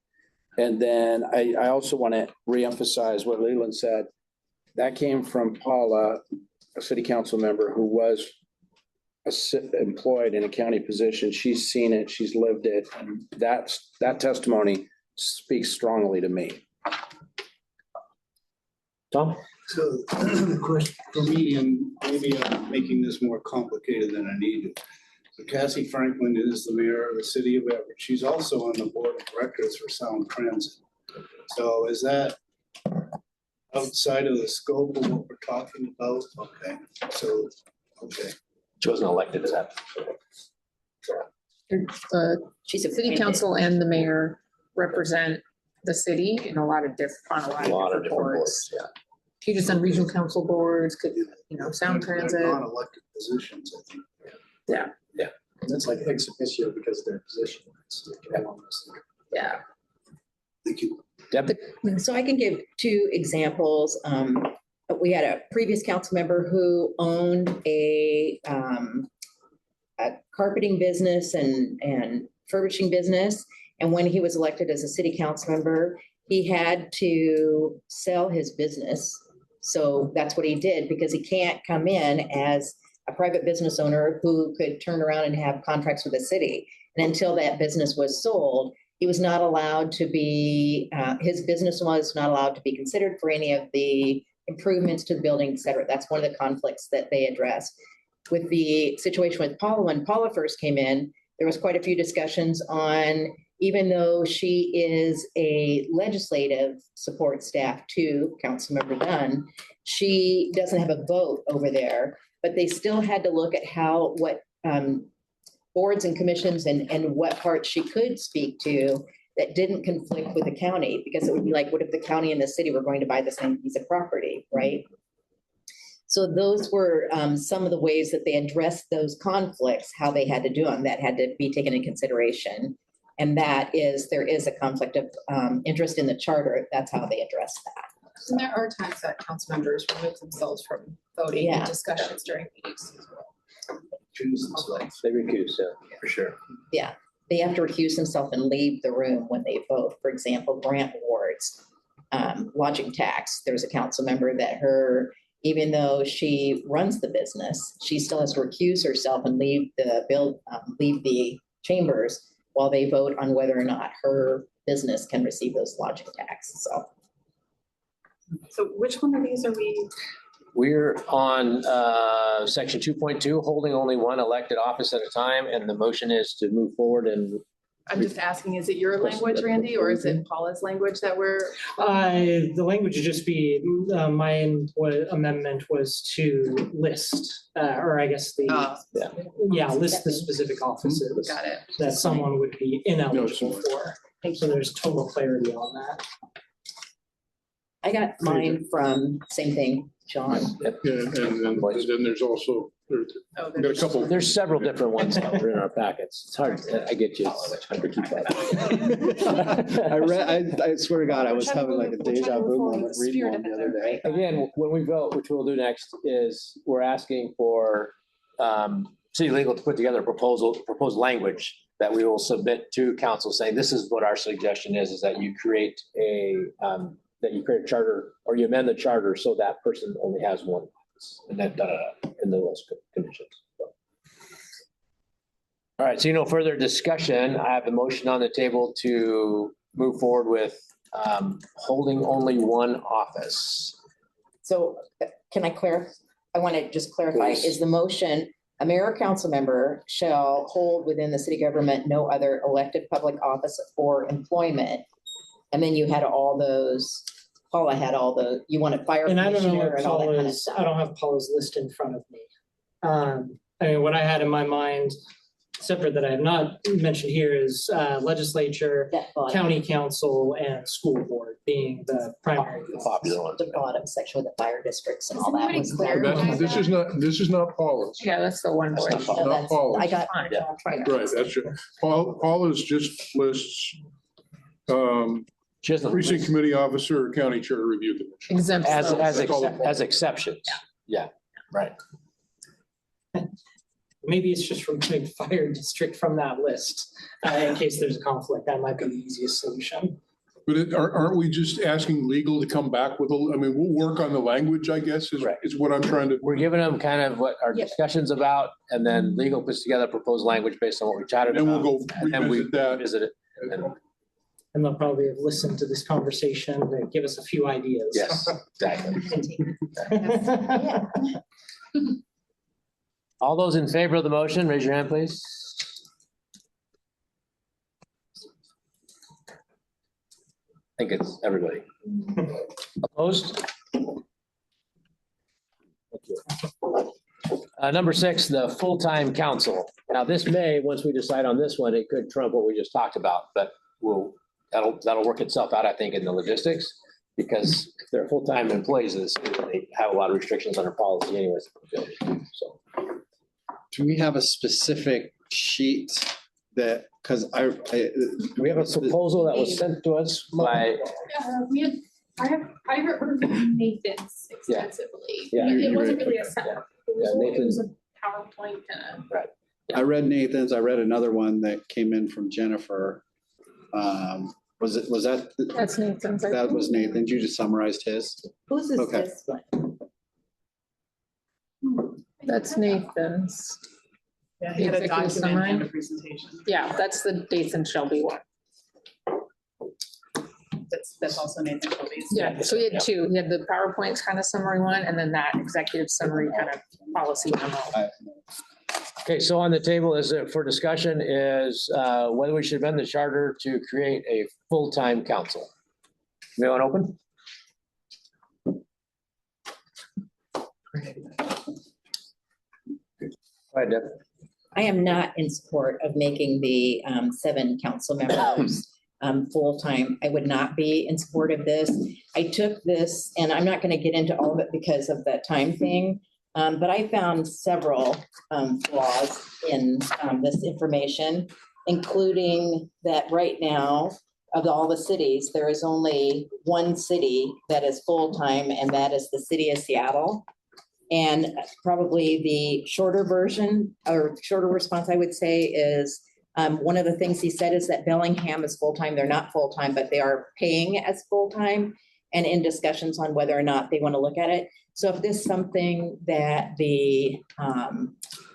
And then I also want to reemphasize what Leland said. That came from Paula, a city council member who was employed in a county position. She's seen it, she's lived it, and that testimony speaks strongly to me. Tom? So the question for me, and maybe I'm making this more complicated than I need to. So Cassie Franklin is the mayor of the city of Everett. She's also on the board of directors for Sound Transit. So is that outside of the scope of what we're talking about? Okay, so, okay. She wasn't elected to that. The She's a city council and the mayor represent the city in a lot of different, A lot of different boards, yeah. She just on regional council boards, could, Sound They're Transit. non-elected positions, I think. Yeah. That's like ex officio because of their position. Yeah. Thank you. Deb? So I can give two examples. We had a previous council member who owned a carpeting business and furbishing business. And when he was elected as a city council member, he had to sell his business. So that's what he did, because he can't come in as a private business owner who could turn around and have contracts with the city. And until that business was sold, he was not allowed to be, his business was not allowed to be considered for any of the improvements to the building, et cetera. That's one of the conflicts that they addressed. With the situation with Paula, when Paula first came in, there was quite a few discussions on, even though she is a legislative support staff to Councilmember Dunn, she doesn't have a vote over there, but they still had to look at what boards and commissions and what parts she could speak to that didn't conflict with the county, because it would be like, what if the county and the city were going to buy the same piece of property, right? So those were some of the ways that they addressed those conflicts, how they had to do them, that had to be taken into consideration. And there is a conflict of interest in the charter. That's how they address that. And there are times that council members remove themselves from voting Yeah. and discussions during meetings as well. Choose themselves. They recuse, yeah, for sure. Yeah, they have to recuse themselves and leave the room when they vote. For example, grant awards, lodging tax. There's a council member that even though she runs the business, she still has to recuse herself and leave the chambers while they vote on whether or not her business can receive those lodging tax. So which one of these are we? We're on section 2.2, holding only one elected office at a time, and the motion is to move forward and. I'm just asking, is it your language, Randy, or is it Paula's language that we're? The language would just be, my amendment was to list, or I guess list the specific offices. Got it. That someone would be ineligible for. So there's total clarity on that. I got mine from, same thing, John. Yeah, and then there's also, I've got a couple. There's several different ones that are in our packets. It's hard, I get you. It's hard to keep that. I swear to God, I was having like a deja vu moment reading one the other day. Again, when we vote, which we'll do next, is we're asking for city legal to put together a proposed language that we will submit to council saying, this is what our suggestion is that you create a charter, or you amend the charter so that person only has one office, and then in the list conditions. All right, so no further discussion. I have a motion on the table to move forward with holding only one office. So can I clarify? I want to just clarify, Please. is the motion, a mayor or council member shall hold within the city government no other elected public office or employment. And then you had all those, Paula had all the, you wanted fire And I don't know commissioner what and all that kind of Paula's, stuff. I don't have Paula's list in front of me. I mean, what I had in my mind, separate that I have not mentioned here, is legislature, That bottom, county council, and school board being the primary. Popular one. the bottom section with the fire districts and all Isn't that. anybody was clear? there. This is not Paula's. Yeah, that's the one. That's boy. not No, not that's- Paula's. I got, Fine. I'll try to. Right, that's your, Paula's just lists She doesn't. Precinct committee officer or county charter review commission. Exempt. As, those. as exceptions. Yeah, right. Maybe it's just removing fire district from that list, in case there's a conflict. That might be the easiest solution. But aren't we just asking legal to come back with I mean, we'll work on the language, I guess, is what I'm trying to. We're giving them kind of what our discussion's about, and then legal puts together proposed language based on what we chatted And about. we'll go And then we revisit that. revisit it. And And they'll probably have listened to this conversation to give us a few ideas. yes, exactly. Yeah. All those in favor of the motion, raise your hand, please. I think it's everybody. Opposed? Number 6, the full-time council. Now, this may, once we decide on this one, it could trump what we just talked about, but that'll work itself out, I think, in the logistics, because if they're full-time employees of the city, they have a lot of restrictions on their policy anyways. So. Do we have a specific sheet that, because We have a proposal that was sent to us by, I have heard of Nathan's extensively. Yeah. It wasn't really a set Yeah. proposal, it Nathan's- was a PowerPoint kind of. right. I read Nathan's, I read another one that came in from Jennifer. Was that? That's Nathan's. I That think. was Nathan's. You just summarized his. Whose is Okay. this one? That's Nathan's. Yeah, he had a Executive document and a summary. presentation. Yeah, that's the Dathan Shelby one. That's also Nathan Shelby's. Yeah, so he had two. He had the PowerPoint kind of summary one, and then that executive summary kind of policy memo. Okay, so on the table is for discussion is whether we should amend the charter to create a full-time council. Anyone open? Go ahead, Deb. I am not in support of making the 7 council members full-time. I would not be in support of this. I took this, and I'm not going to get into all of it because of that time thing, but I found several flaws in this information, including that right now, of all the cities, there is only one city that is full-time, and that is the city of Seattle. And probably the shorter version or shorter response, I would say, is one of the things he said is that Bellingham is full-time. They're not full-time, but they are paying as full-time and in discussions on whether or not they want to look at it. So if this is something that the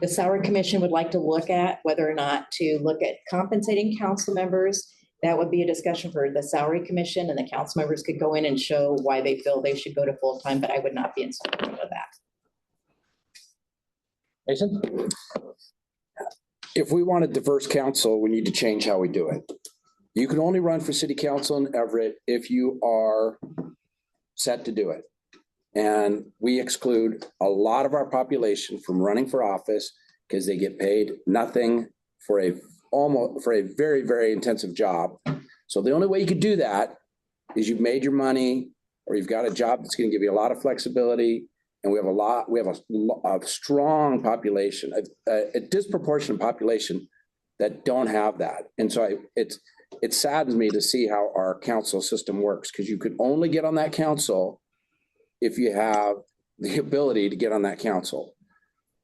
salary commission would like to look at, whether or not to look at compensating council members, that would be a discussion for the salary commission, and the council members could go in and show why they feel they should go to full-time, but I would not be in support of that. Jason? If we want a diverse council, we need to change how we do it. You can only run for city council in Everett if you are set to do it. And we exclude a lot of our population from running for office because they get paid nothing for a very, very intensive job. So the only way you could do that is you've made your money, or you've got a job that's going to give you a lot of flexibility. And we have a strong population, a disproportionate population that don't have that. And so it saddens me to see how our council system works, because you could only get on that council if you have the ability to get on that council.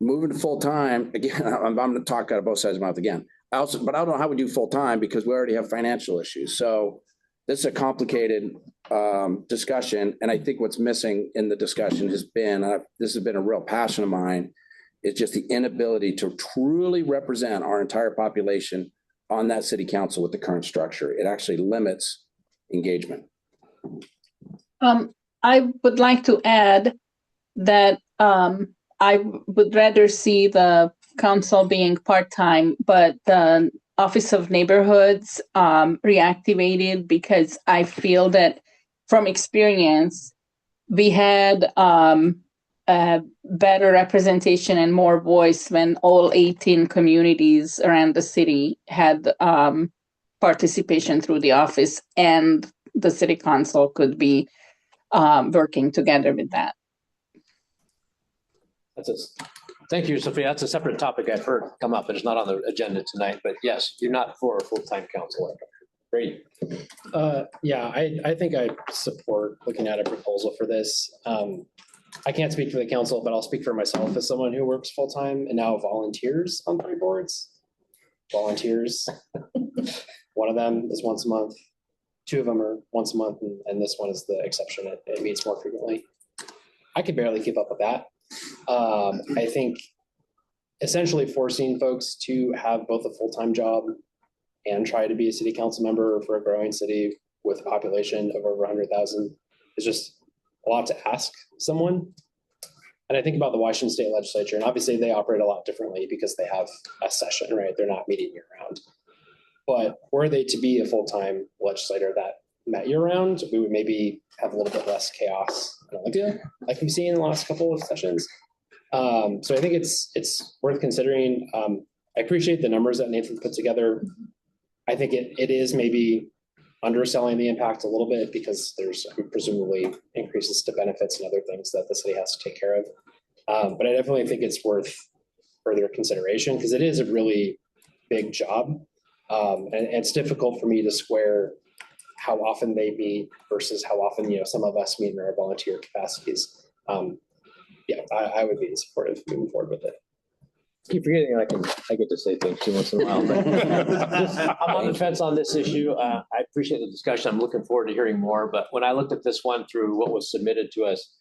Moving to full-time, again, I'm going to talk out of both sides of my mouth again. But I don't know how we do full-time because we already have financial issues. So this is a complicated discussion. And I think what's missing in the discussion has been, this has been a real passion of mine, is just the inability to truly represent our entire population on that city council with the current structure. It actually limits engagement. I would like to add that I would rather see the council being part-time, but the Office of Neighborhoods reactivated, because I feel that from experience, we had a better representation and more voice when all 18 communities around the city had participation through the office, and the city council could be working together with that. Thank you, Sophia. That's a separate topic I've heard come up, but it's not on the agenda tonight. But yes, you're not for a full-time council. Great. Yeah, I think I support looking at a proposal for this. I can't speak for the council, but I'll speak for myself as someone who works full-time and now volunteers on 3 boards. Volunteers. One of them is once a month. 2 of them are once a month, and this one is the exception. It meets more frequently. I could barely keep up with that. I think essentially forcing folks to have both a full-time job and try to be a city council member for a growing city with a population of over 100,000 is just a lot to ask someone. And I think about the Washington State Legislature, and obviously they operate a lot differently because they have a session, right? They're not meeting year round. But were they to be a full-time legislator that met year round, we would maybe have a little bit less chaos in Olympia, like we've seen in the last couple of sessions. So I think it's worth considering. I appreciate the numbers that Nathan put together. I think it is maybe underselling the impact a little bit because there's presumably increases to benefits and other things that the city has to take care of. But I definitely think it's worth further consideration because it is a really big job. And it's difficult for me to square how often they meet versus how often, some of us meet in our volunteer capacities. I would be supportive moving forward with it. Keep forgetting I get to say things too once in a while. But I'm on the fence on this issue. I appreciate the discussion. I'm looking forward to hearing more. But when I looked at this one through what was submitted to us,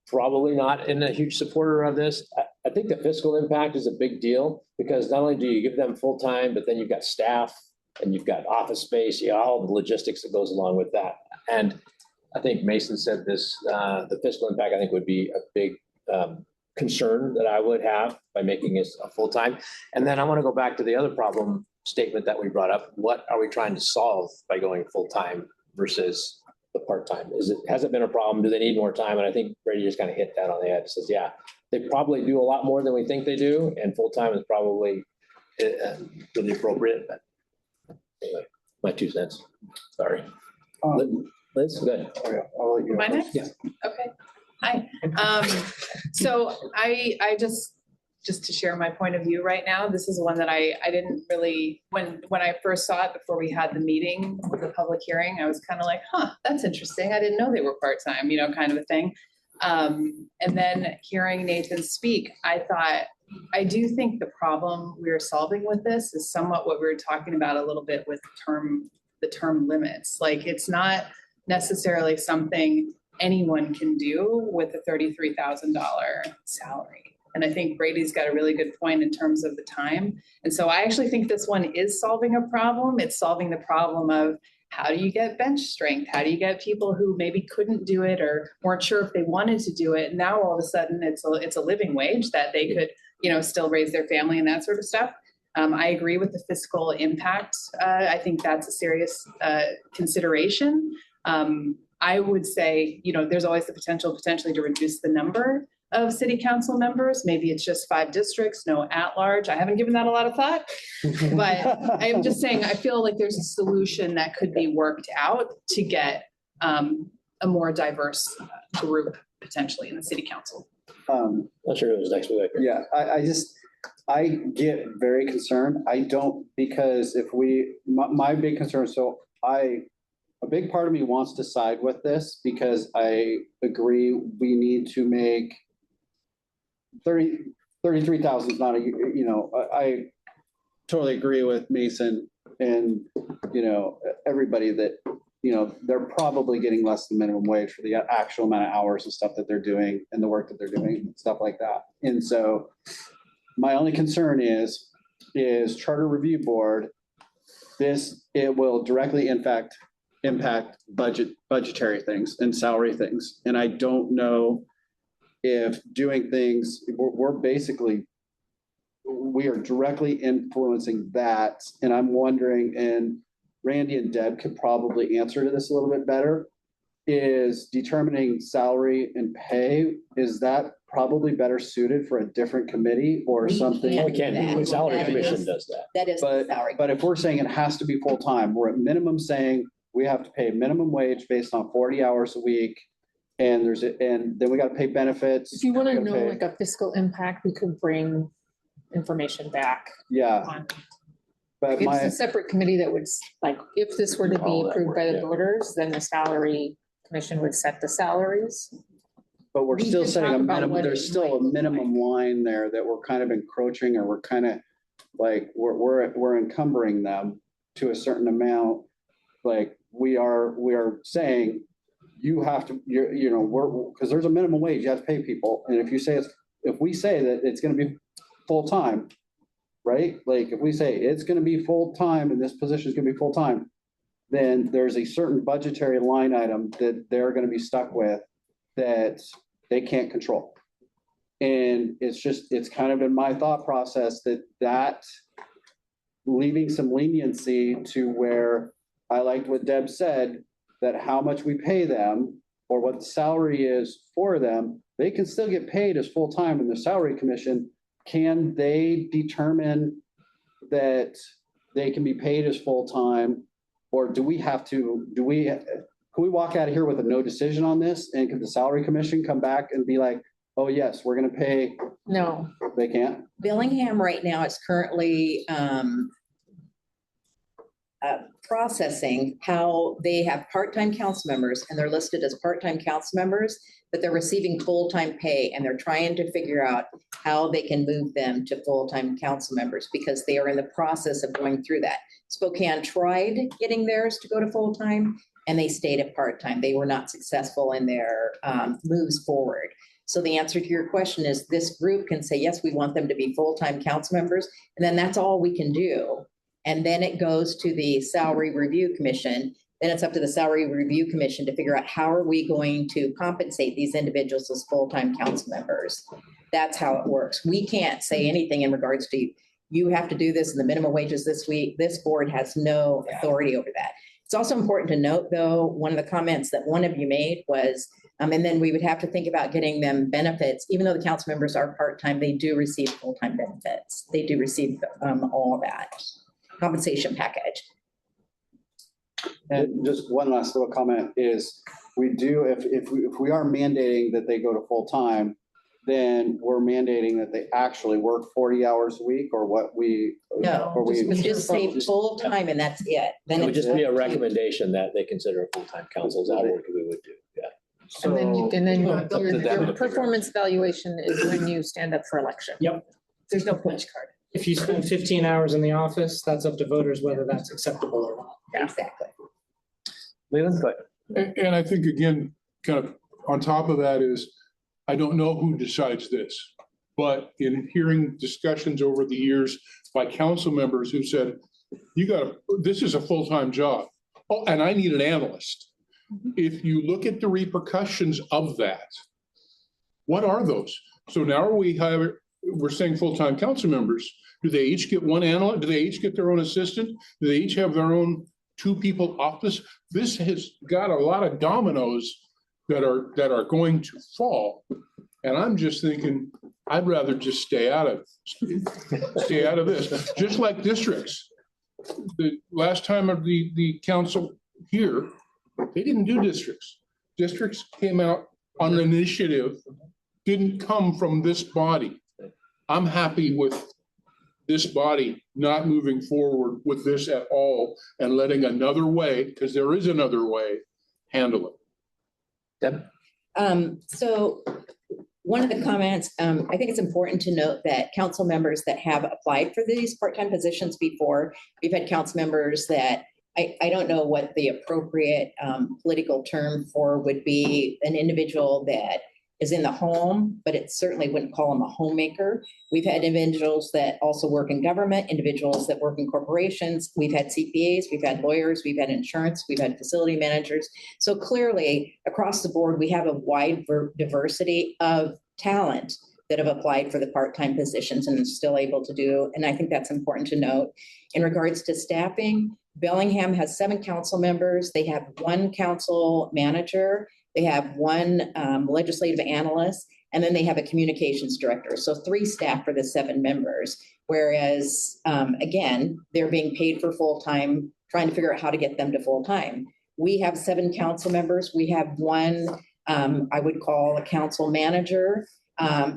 probably not in a huge supporter of this. I think the fiscal impact is a big deal because not only do you give them full time, but then you've got staff and you've got office space, all the logistics that goes along with that. And I think Mason said this, the fiscal impact I think would be a big concern that I would have by making it a full-time. And then I want to go back to the other problem statement that we brought up. What are we trying to solve by going full-time versus the part-time? Has it been a problem? Do they need more time? And I think Brady just kind of hit that on the head. Says, yeah, they probably do a lot more than we think they do. And full-time is probably really appropriate. But anyway, my 2 cents. Sorry. Liz, go ahead. I'll let you. Am I next? Yeah. Okay. Hi. So I just to share my point of view right now, this is one that I didn't really, when I first saw it before we had the meeting with the public hearing, I was kind of like, that's interesting. I didn't know they were part-time, kind of a thing. And then hearing Nathan speak, I do think the problem we're solving with this is somewhat what we were talking about a little bit with the term limits. Like it's not necessarily something anyone can do with a $33,000 salary. And I think Brady's got a really good point in terms of the time. And so I actually think this one is solving a problem. It's solving the problem of how do you get bench strength? How do you get people who maybe couldn't do it or weren't sure if they wanted to do it? And now all of a sudden it's a living wage that they could, still raise their family and that sort of stuff. I agree with the fiscal impact. I think that's a serious consideration. I would say, there's always the potentially to reduce the number of city council members. Maybe it's just 5 districts, no at-large. I haven't given that a lot of thought, but I am just saying, I feel like there's a solution that could be worked out to get a more diverse group potentially in the city council. Not sure who was next week. Yeah, I get very concerned. I don't, because my big concern, a big part of me wants to side with this because I agree we need to make 33,000 is not I totally agree with Mason and, everybody that, they're probably getting less than minimum wage for the actual amount of hours and stuff that they're doing and the work that they're doing, stuff like that. And so my only concern is Charter Review Board, it will directly impact budgetary things and salary things. And I don't know if doing things, we are directly influencing that. And I'm wondering, and Randy and Deb could probably answer to this a little bit better, is determining salary and pay, is that probably better suited for a different committee or something? We can't, the salary commission does that. That is the salary. But if we're saying it has to be full-time, we're at minimum saying we have to pay minimum wage based on 40 hours a week. And then we got to pay benefits. If you want to know like a fiscal impact, we could bring information back. Yeah. But It's my, a separate committee that would, like, if this were to be All that approved by work, the yeah. voters, then the salary commission would set the salaries. but we're We still could setting talk a about minimum, what there's it still might a look minimum line there that we're kind of encroaching, or we're kind of like, we're encumbering them to a certain amount. Like, we are saying, you have to, because there's a minimum wage, you have to pay people. And if we say that it's gonna be full-time, right? Like, if we say it's gonna be full-time and this position is gonna be full-time, then there's a certain budgetary line item that they're gonna be stuck with that they can't control. And it's kind of in my thought process that leaving some leniency to where I liked what Deb said, that how much we pay them or what the salary is for them, they can still get paid as full-time in the salary commission. Can they determine that they can be paid as full-time? Or can we walk out of here with a no decision on this? And can the salary commission come back and be like, oh yes, we're gonna pay? No, They can't? Bellingham right now is currently processing how they have part-time council members, and they're listed as part-time council members, but they're receiving full-time pay, and they're trying to figure out how they can move them to full-time council members because they are in the process of going through that. Spokane tried getting theirs to go to full-time, and they stayed at part-time. They were not successful in their moves forward. So the answer to your question is this group can say, yes, we want them to be full-time council members, and then that's all we can do. And then it goes to the Salary Review Commission. Then it's up to the Salary Review Commission to figure out how are we going to compensate these individuals as full-time council members. That's how it works. We can't say anything in regards to you have to do this and the minimum wages this week. This board has no authority over that. It's also important to note, though, one of the comments that one of you made was, and then we would have to think about getting them benefits. Even though the council members are part-time, they do receive full-time benefits. They do receive all that compensation package. And just one last little comment is, we do, if we are mandating that they go to full-time, then we're mandating that they actually work 40 hours a week, or what we. No, or we you just say full-time and that's it. Then It would it's just be a recommendation that they consider a full-time council. Is that what we would do? Yeah. and then It's up to them to your figure performance evaluation is when you stand up for election. Yep. There's no punch card. If you spend 15 hours in the office, that's up to voters whether that's acceptable or not. Exactly. Leland, go ahead. And I think, again, kind of on top of that is, I don't know who decides this, but in hearing discussions over the years by council members who said, this is a full-time job. Oh, and I need an analyst. If you look at the repercussions of that, what are those? So now we're saying full-time council members. Do they each get one analyst? Do they each get their own assistant? Do they each have their own 2 people office? This has got a lot of dominoes that are going to fall. And I'm just thinking, I'd rather just stay out of this. Just like districts. The last time of the council here, they didn't do districts. Districts came out on an initiative, didn't come from this body. I'm happy with this body not moving forward with this at all and letting another way, because there is another way, handle it. Deb? So one of the comments, I think it's important to note that council members that have applied for these part-time positions before, we've had council members that I don't know what the appropriate political term for would be, an individual that is in the home, but it certainly wouldn't call them a homemaker. We've had individuals that also work in government, individuals that work in corporations. We've had CPAs, we've had lawyers, we've had insurance, we've had facility managers. So clearly across the board, we have a wide diversity of talent that have applied for the part-time positions and are still able to do. And I think that's important to note. In regards to staffing, Bellingham has 7 council members. They have 1 council manager. They have 1 legislative analyst, and then they have a communications director. So 3 staff for the 7 members. Whereas, again, they're being paid for full-time, trying to figure out how to get them to full-time. We have 7 council members. We have 1, I would call a council manager.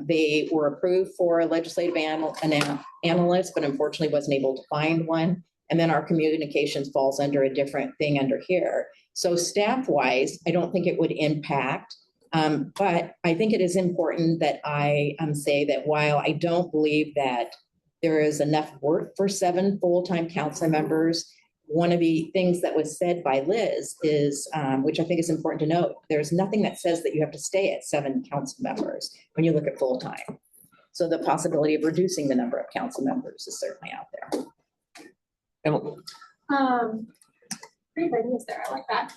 They were approved for a legislative analyst, but unfortunately wasn't able to find one. And then our communications falls under a different thing under here. So staff-wise, I don't think it would impact. But I think it is important that I say that while I don't believe that there is enough work for 7 full-time council members, one of the things that was said by Liz is, which I think is important to note, there's nothing that says that you have to stay at 7 council members when you look at full-time. So the possibility of reducing the number of council members is certainly out there. Emily. Great ideas there. I like that.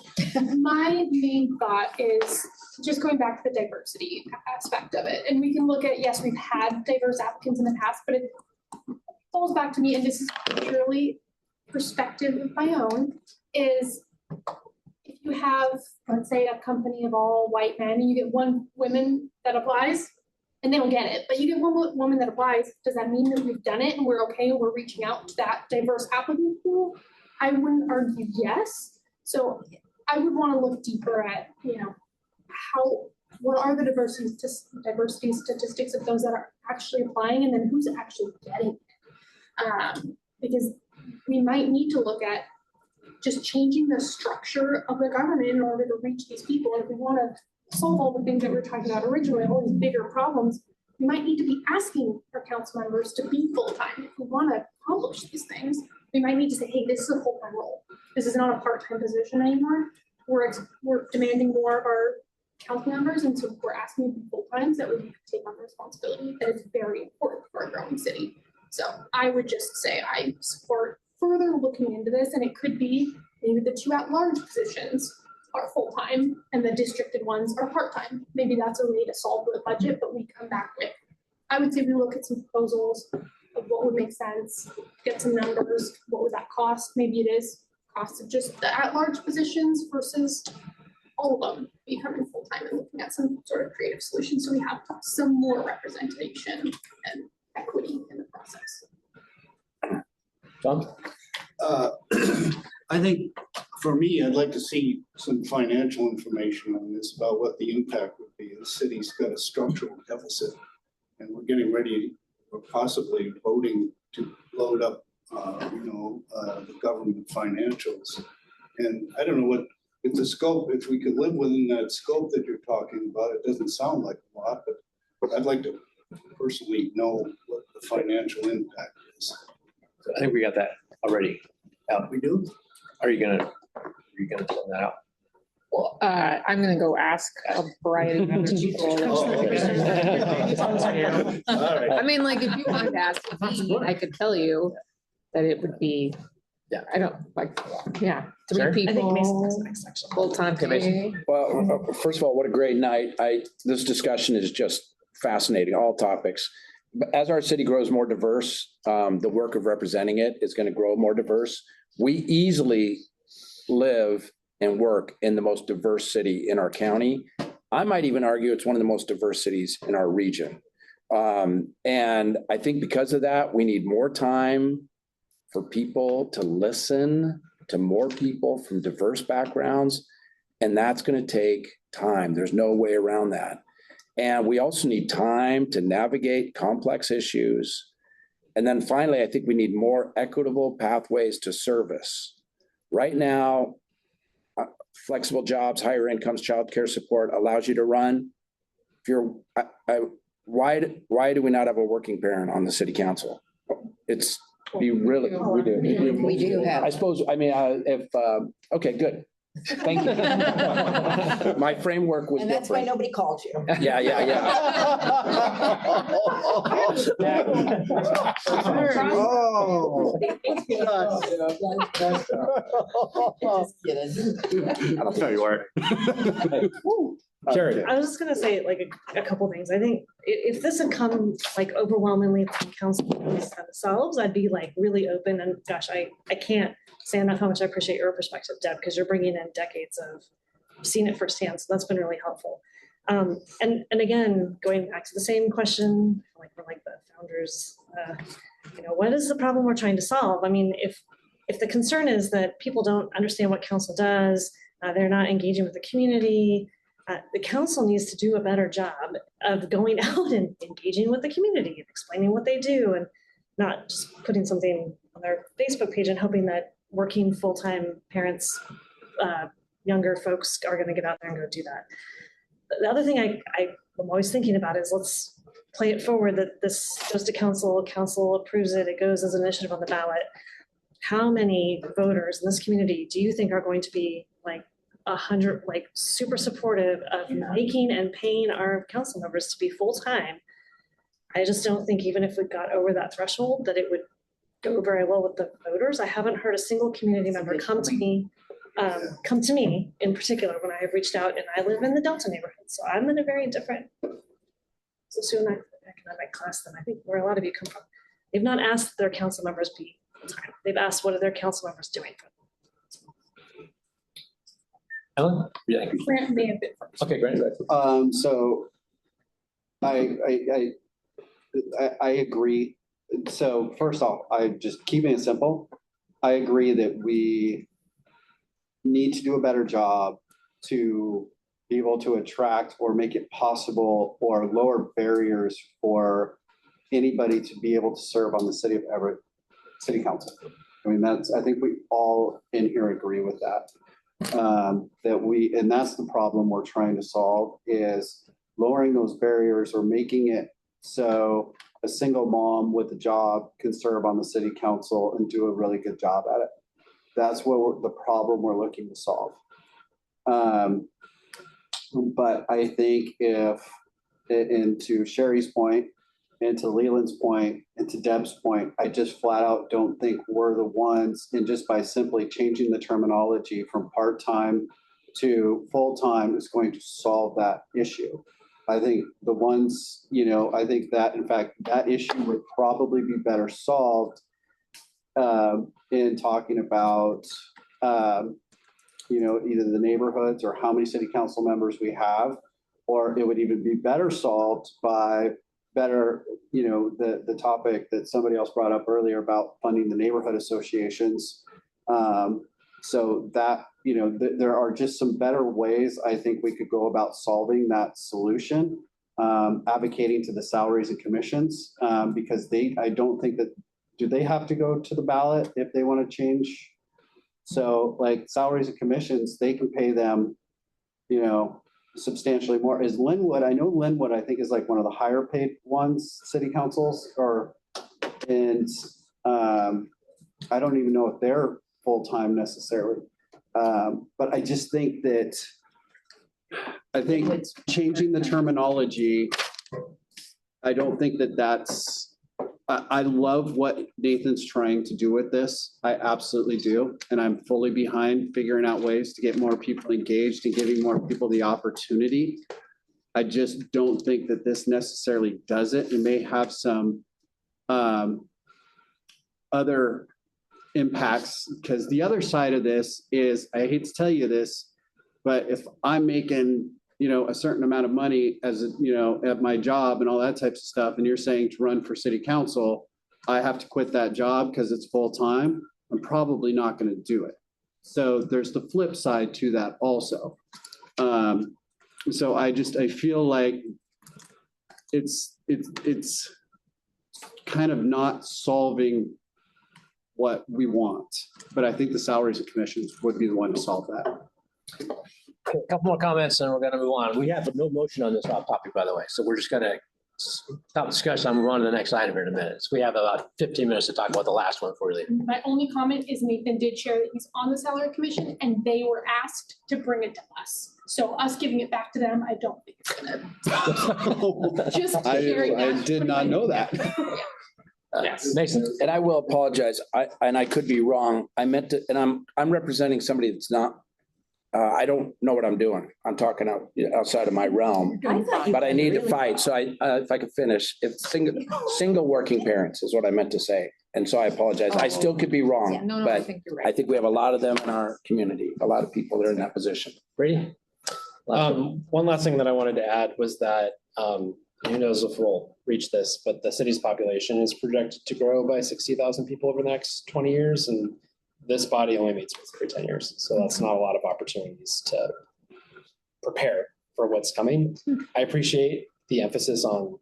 My main thought is just going back to the diversity aspect of it. And we can look at, yes, we've had diverse applicants in the past, but it falls back to me, and this is purely perspective of my own, is if you have, let's say, a company of all white men and you get 1 woman that applies, and they don't get it, but you get 1 woman that applies, does that mean that we've done it and we're okay and we're reaching out to that diverse applicant pool? I wouldn't argue yes. So I would want to look deeper at, what are the diversity statistics of those that are actually applying, and then who's actually getting it? Because we might need to look at just changing the structure of the government in order to reach these people. And if we want to solve all the things that we were talking about originally, all these bigger problems, we might need to be asking our council members to be full-time. If we want to accomplish these things, we might need to say, hey, this is a full-time role. This is not a part-time position anymore. We're demanding more of our council members, and so we're asking them to be full-time so that we can take on the responsibility that is very important for a growing city. So I would just say I support further looking into this, and it could be maybe the 2 at-large positions are full-time and the districted ones are part-time. Maybe that's a way to solve the budget, but we come back with, I would say we look at some proposals of what would make sense, get some numbers, what would that cost? Maybe it is cost of just the at-large positions versus all of them becoming full-time, and looking at some sort of creative solution so we have some more representation and equity in the process. Tom? I think for me, I'd like to see some financial information on this about what the impact would be. The city's got a structural deficit, and we're getting ready, or possibly voting to load up, the government financials. And I don't know what, if the scope, if we could live within that scope that you're talking about, it doesn't sound like a lot, but I'd like to personally know what the financial impact is. I think we got that already. We do? Are you gonna send that out? Well, I'm gonna go ask a variety of other people. I mean, like, if you wanted to ask me, I could tell you that it would be, I don't, like, 3 Sure. people, full-time. Well, first of all, what a great night. This discussion is just fascinating, all topics. But as our city grows more diverse, the work of representing it is going to grow more diverse. We easily live and work in the most diverse city in our county. I might even argue it's one of the most diverse cities in our region. And I think because of that, we need more time for people to listen to more people from diverse backgrounds. And that's going to take time. There's no way around that. And we also need time to navigate complex issues. And then finally, I think we need more equitable pathways to service. Right now, flexible jobs, higher incomes, childcare support allows you to run. If you're, why do we not have a working parent on the city council? It's we really, we do. We do have. I suppose, I mean, okay, good. Thank you. My framework was And that's why different. nobody called you. Yeah. Just kidding. I'll tell you where. Jared. I was just gonna say like a couple things. I think if this had come like overwhelmingly from council themselves, I'd be like really open, and gosh, I can't say enough how much I appreciate your perspective, Deb, because you're bringing in decades of seen it firsthand. So that's been really helpful. And again, going back to the same question, like for like the founders, what is the problem we're trying to solve? I mean, if the concern is that people don't understand what council does, they're not engaging with the community, the council needs to do a better job of going out and engaging with the community and explaining what they do, and not just putting something on on their Facebook page and hoping that working full-time parents, younger folks are gonna get out there and go do that. The other thing I'm always thinking about is let's play it forward that this goes to council approves it, it goes as an initiative on the ballot. How many voters in this community do you think are going to be like 100, like super supportive of making and paying our council members to be full-time? I just don't think even if we got over that threshold, that it would go very well with the voters. I haven't heard a single community member come to me in particular when I have reached out, and I live in the Delta neighborhood, so I'm in a very different socioeconomic class than I think where a lot of you come from. They've not asked their council members be full-time. They've asked what are their council members doing for them. Ellen? Yeah. Grant may have been first. Okay, great. So I agree. So first off, I just keeping it simple. I agree that we need to do a better job to be able to attract or make it possible or lower barriers for anybody to be able to serve on the City of Everett City Council. I mean, I think we all in here agree with that. And that's the problem we're trying to solve, is lowering those barriers or making it so a single mom with a job can serve on the City Council and do a really good job at it. That's what the problem we're looking to solve. But I think and to Sherry's point, and to Leland's point, and to Deb's point, I just flat out don't think we're the ones, and just by simply changing the terminology from part-time to full-time is going to solve that issue. I think I think that, in fact, that issue would probably be better solved in talking about, either the neighborhoods or how many city council members we have, or it would even be better solved by the topic that somebody else brought up earlier about funding the neighborhood associations. So that, there are just some better ways I think we could go about solving that solution, advocating to the salaries and commissions, because I don't think that, do they have to go to the ballot if they want to change? So like salaries and commissions, they can pay them, substantially more. Is Linwood, I know Linwood, I think is like one of the higher paid ones, city councils, and I don't even know if they're full-time necessarily. But I just think that, changing the terminology, I don't think that's, I love what Nathan's trying to do with this. I absolutely do. And I'm fully behind figuring out ways to get more people engaged and giving more people the opportunity. I just don't think that this necessarily does it. It may have some other impacts, because the other side of this is, I hate to tell you this, but if I'm making a certain amount of money as at my job and all that types of stuff, and you're saying to run for city council, I have to quit that job because it's full time, I'm probably not going to do it. So there's the flip side to that also. So I feel like it's kind of not solving what we want, but I think the salaries and commissions would be the one to solve that. A couple more comments and we're going to move on. We have no motion on this topic, by the way, so we're just going to stop discussion. I'm going to the next item here in a minute. So we have about 15 minutes to talk about the last one before we leave. My only comment is Nathan did share that he's on the salary commission and they were asked to bring it to us. So us giving it back to them, I don't think it's gonna. Just sharing that. I did not know that. Yes, Mason. And I will apologize. I could be wrong. I meant to, and I'm representing somebody that's not. I don't know what I'm doing. I'm talking outside of my realm, but I need to fight. So if I could finish, it's single working parents is what I meant to say. And so I apologize. I still could be wrong, but I think you're right. I think we have a lot of them in our community, a lot of people that are in that position. Brady? One last thing that I wanted to add was that, who knows if we'll reach this, but the city's population is projected to grow by 60,000 people over the next 20 years. And this body only meets once every 10 years. So that's not a lot of opportunities to prepare for what's coming. I appreciate the emphasis on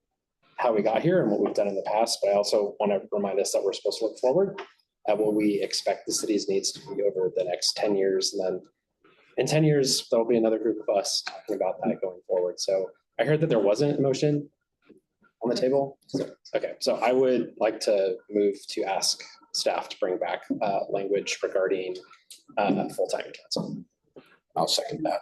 how we got here and what we've done in the past, but I also want to remind us that we're supposed to look forward. at what we expect the city's needs to be over the next 10 years. And then in 10 years, there'll be another group of us talking about that going forward. So I heard that there wasn't a motion on the table. Okay, so I would like to move to ask staff to bring back language regarding full-time council. I'll second that.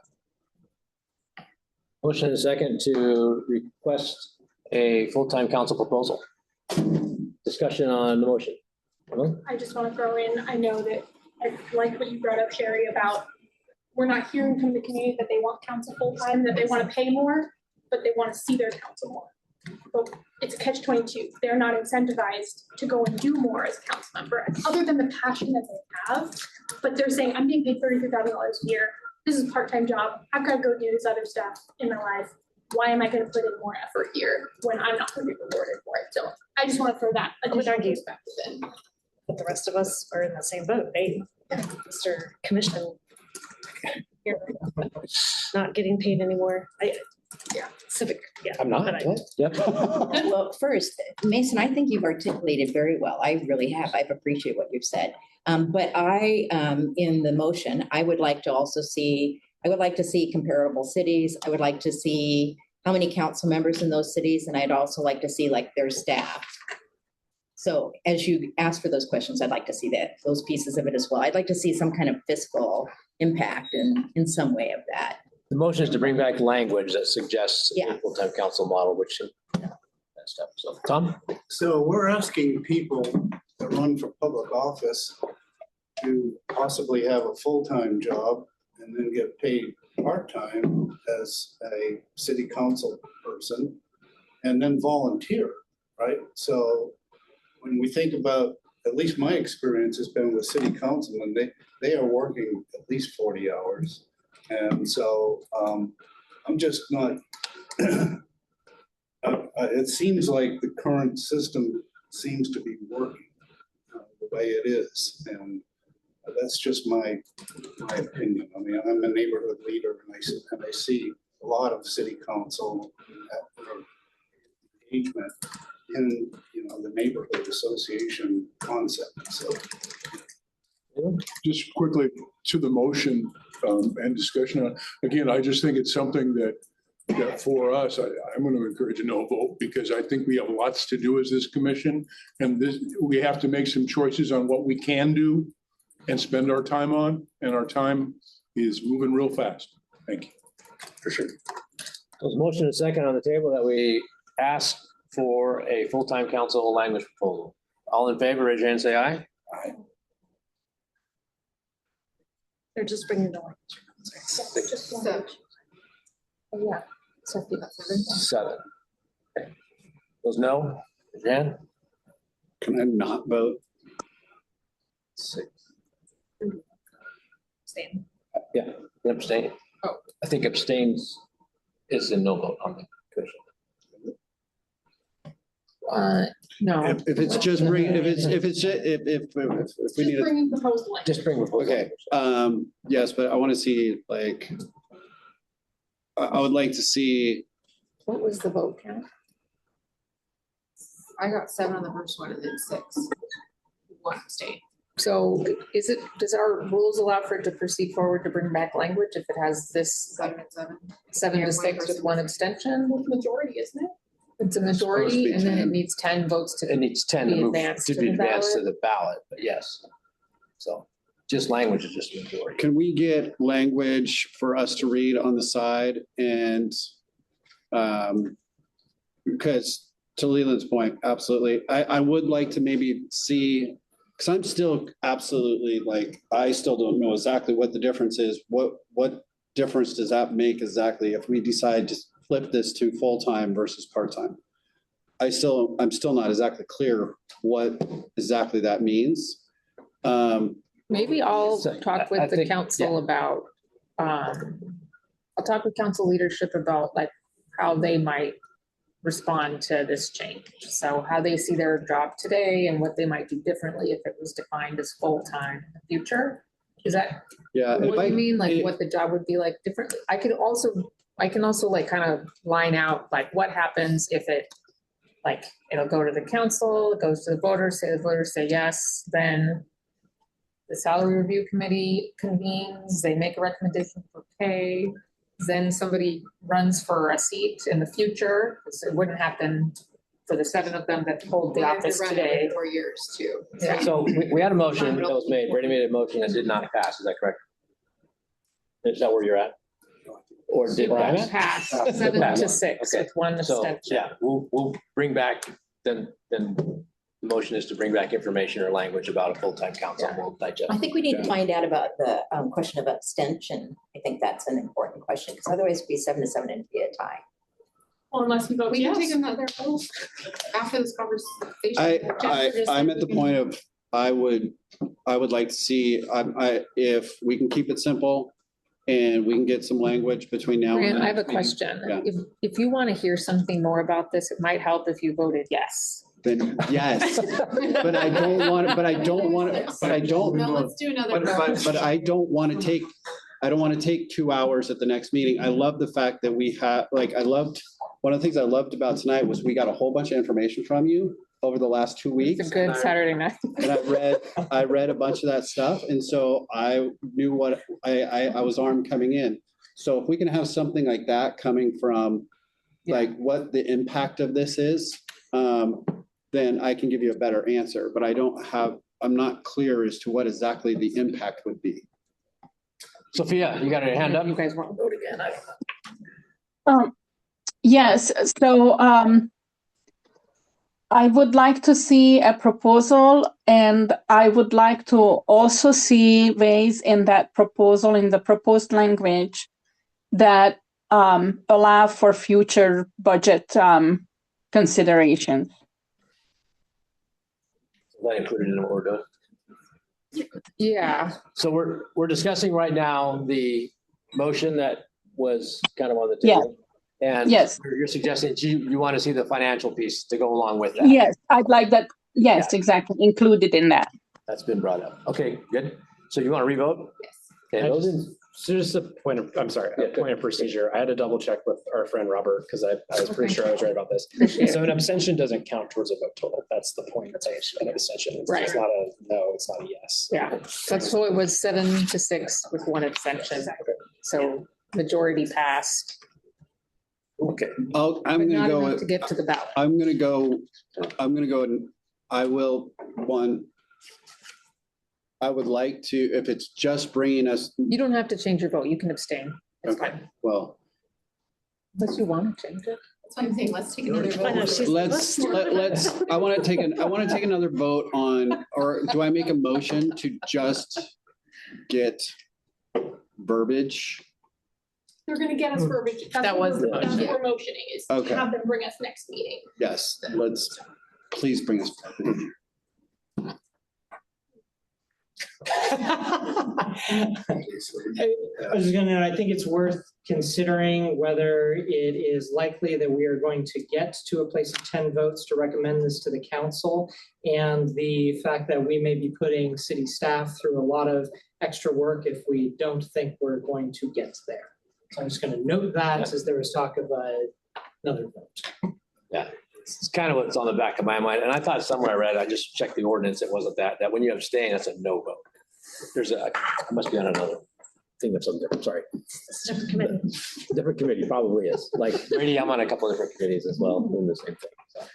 Motion and a second to request a full-time council proposal. Discussion on the motion. I just want to throw in, I know that I like what you brought up, Sherry, about we're not hearing from the community that they want council full-time, that they want to pay more, but they want to see their council more. But it's a catch-22. They're not incentivized to go and do more as a council member, other than the passion that they have. But they're saying, I'm being paid $33,000 a year. This is a part-time job. I've got to go do this other stuff in my life. Why am I going to put in more effort here when I'm not going to be rewarded for it? So I just want to throw that additional perspective in. But the rest of us are in the same boat. They, Mr. Commission, you're not getting paid anymore. Civic, yeah. I'm not. but I- Yep. Well, first, Mason, I think you've articulated very well. I really have. I've appreciated what you've said. But in the motion, I would like to see comparable cities. I would like to see how many council members in those cities, and I'd also like to see like their staff. So as you ask for those questions, I'd like to see those pieces of it as well. I'd like to see some kind of fiscal impact in some way of that. The motion is to bring back language that suggests Yeah. a full-time council model, which, that stuff. So, Tom? So we're asking people that run for public office to possibly have a full-time job and then get paid part-time as a city council person and then volunteer, right? So when we think about, at least my experience has been with city council, and they are working at least 40 hours. And so I'm just not, it seems like the current system seems to be working the way it is. And that's just my opinion. I mean, I'm a neighborhood leader, and I see a lot of city council engagement in, the neighborhood association concept. So Just quickly to the motion and discussion. Again, I just think it's something that for us, I'm going to encourage a no vote, because I think we have lots to do as this commission. And we have to make some choices on what we can do and spend our time on. And our time is moving real fast. Thank you. For sure. There's a motion and a second on the table that we ask for a full-time council language proposal. All in favor, raise your hand, say aye. Aye. They're just bringing the language. Just one. Oh, yeah. So if you got 7. 7. Okay. Those no, raise your hand. Can I not vote? 6. Same. Yeah, abstain. Oh. I think abstains is a no vote on the commission. No. If it's just bring, if we Just need to, bringing proposed language. Just bring proposal. okay, yes, but I want to see, like, I would like to see, What was the vote count? I got 7 on the first one and then 6. 1 abstain. So does our rules allow for it to proceed forward to bring back language if it has this 7 and 7. 7 Yeah, to one 6 with person. 1 abstention? With majority, isn't it? It's a Supposed to majority be and then it 10. needs 10 votes to. It needs 10 to Be move, advanced to to be the advanced to ballot? the ballot, but yes. So just language is just a majority. can we get language for us to read on the side? And because to Leland's point, absolutely, I would like to maybe see, because I'm still absolutely like, I still don't know exactly what the difference is. What difference does that make exactly if we decide to flip this to full-time versus part-time? I'm still not exactly clear what exactly that means. Maybe I'll So, talk I with the think- council about, I'll talk with council leadership about like how they might respond to this change. So how they see their job today and what they might do differently if it was defined as full-time in the future. Is that Yeah. what you mean? Like what the job would be like differently? I can also like kind of line out like what happens if it, like, it'll go to the council, it goes to the voters, say the voters say yes, then the salary review committee convenes, they make a recommendation for pay, then somebody runs for a seat in the future, because it wouldn't happen for the 7 of them that hold the office today. 4 years too. Yeah. So we had a motion that was made. Brady made a motion that did not pass. Is that correct? Is that where you're at? Or did Where I'm pass? Pass, Pass. 7 Pass. to 6 Okay. with one So, abstention. yeah, we'll bring back, then the motion is to bring back information or language about a full-time council. We'll digest. I think we need to find out about the question of abstention. I think that's an important question, because otherwise it'd be 7 to 7 and it'd be a tie. Well, unless you vote We can yes. take another vote after this conversation. I'm at the point of, I would like to see, if we can keep it simple and we can get some language between now and Grant, then. I have a question. Yeah. If you want to hear something more about this, it might help if you voted yes. Then yes, but I don't want, No, let's do another vote. but I don't want to take, I don't want to take 2 hours at the next meeting. I love the fact that we have, like, one of the things I loved about tonight was we got a whole bunch of information from you over the last 2 weeks. It's a good Saturday night. And I read a bunch of that stuff. And so I knew what, I was armed coming in. So if we can have something like that coming from, like, what the impact of this is, then I can give you a better answer, but I'm not clear as to what exactly the impact would be. Sophia, you got your hand up? You guys want to vote again? I don't know. Yes, so I would like to see a proposal, and I would like to also see ways in that proposal, in the proposed language, that allow for future budget considerations. That included in what we're doing. Yeah, So we're discussing right now the motion that was kind of on the table. And Yes. you're suggesting you want to see the financial piece to go along with that. Yes, I'd like that, yes, exactly, included in that. That's been brought up. Okay, good. So you want to revote? Yes. Okay, I those in, So just a point of, I'm sorry, a point of procedure. I had to double check with our friend Robert because I was pretty sure I was right about this. So an abstention doesn't count towards a vote total. That's the point of an abstention. It's Right. just not a no, it's not a yes. yeah. That's so it was 7 to 6 with one abstention. So majority passed. okay. I'm But gonna not go enough with, to get to the ballot. I'm gonna go and I would like to, if it's just bringing us, You don't have to change your vote. You can abstain. It's okay, fine. well, Unless you want to change it. That's what I'm saying. Let's take another vote. let's, I want to take another vote on, or do I make a motion to just get verbiage? They're gonna get us verbiage. That's That what was we're- the That's motion. what we're motioning is to Okay. have them bring us next meeting. Yes, please bring us. I was just gonna note, I think it's worth considering whether it is likely that we are going to get to a place of 10 votes to recommend this to the council. And the fact that we may be putting city staff through a lot of extra work if we don't think we're going to get there. So I'm just gonna note that as there was talk of another vote. Yeah, it's kind of what's on the back of my mind. And I thought somewhere I read, I just checked the ordinance, it wasn't that when you abstain, that's a no vote. I must be on another thing that's something different, sorry. Different committee, probably is. Like Brady, I'm on a couple of different committees as well, doing the same thing. So.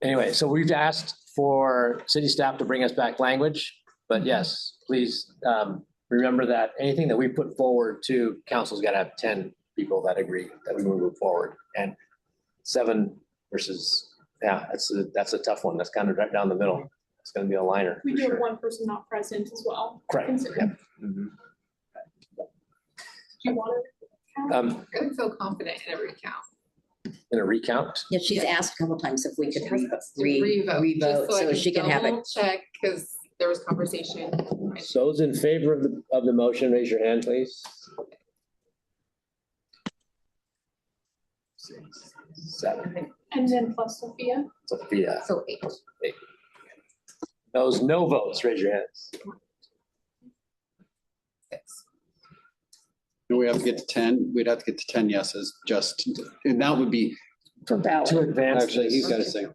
Anyway, so we've asked for city staff to bring us back language, but yes, please remember that anything that we put forward to council's got to have 10 people that agree that we move forward. And 7 versus, yeah, that's a tough one. That's kind of right down the middle. It's going to be a liner. We for do have sure. one person not present as well. Correct. Consider. Yep. Mhm. Do you want to? I don't feel confident in every count. In a recount, Yeah, she's asked a couple times if we could Revote, revote, just so she can have it. double check, because there was conversation. those in favor of the motion, raise your hand, please. 6, 7, And then plus Sophia. Sophia. So 8. Those no votes, raise your hands. 6. Do we have to get to 10? We'd have to get to 10 yeses, and that would be for ballot. To advance. Actually, he's got to this- say.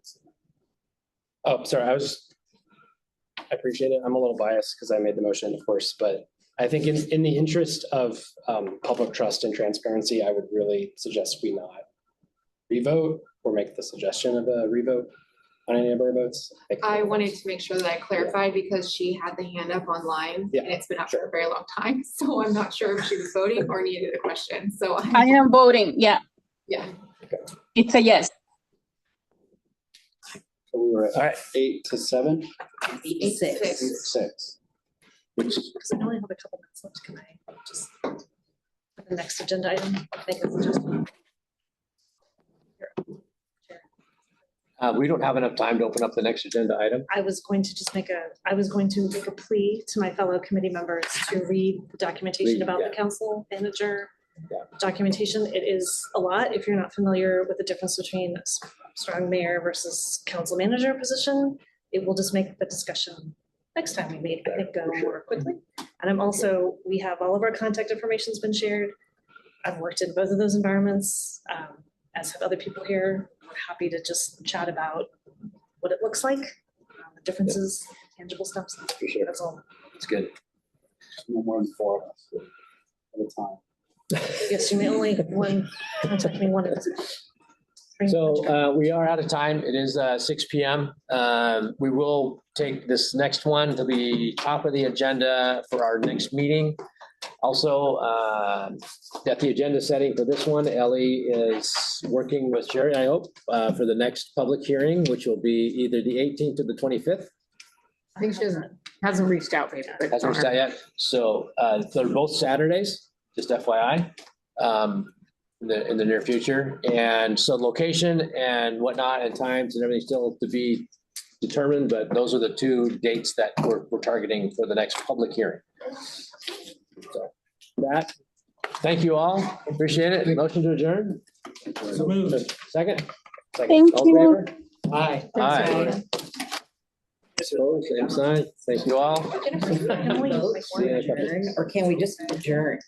Oh, sorry, I appreciate it. I'm a little biased because I made the motion, of course, but I think in the interest of public trust and transparency, I would really suggest we not revote or make the suggestion of a revote on any of our votes. I wanted to make sure that I clarified because she had the hand up online Yeah, and it's been up for a very long time. So I'm not sure if she was voting or needed a question. So I am voting, yeah. Yeah. It's a yes. So we were at All right. 8 to 7? 6. 6. Because I only have a couple minutes left, can I just, for the next agenda item, make a suggestion? We don't have enough time to open up the next agenda item. I was going to make a plea to my fellow committee members to read the documentation about the council manager. Yeah. Documentation, it is a lot if you're not familiar with the difference between strong mayor versus council manager position. It will just make the discussion next time we meet, I think, go more quickly. And I'm also, we have all of our contact information's been shared. I've worked in both of those environments, as have other people here. We're happy to just chat about what it looks like, the differences, tangible steps. Sure. That's all. It's good. No more than 4 of us at a time. Yes, you may only contact me one at a time. So we are out of time. It is 6 p.m. We will take this next one to the top of the agenda for our next meeting. Also, at the agenda setting for this one, Ellie is working with Sherry, I hope, for the next public hearing, which will be either the 18th or the 25th. I think she hasn't reached out maybe. but Hasn't reached out yet. So they're both Saturdays, just FYI, in the near future. And so location and whatnot and times and everything still to be determined, but those are the two dates that we're targeting for the next public hearing. So that, thank you all. Appreciate it. Motion to adjourn. So moved. Second. Thank All in you. favor? Aye. Aye. So, same sign. Thank you all. Or can we just adjourn?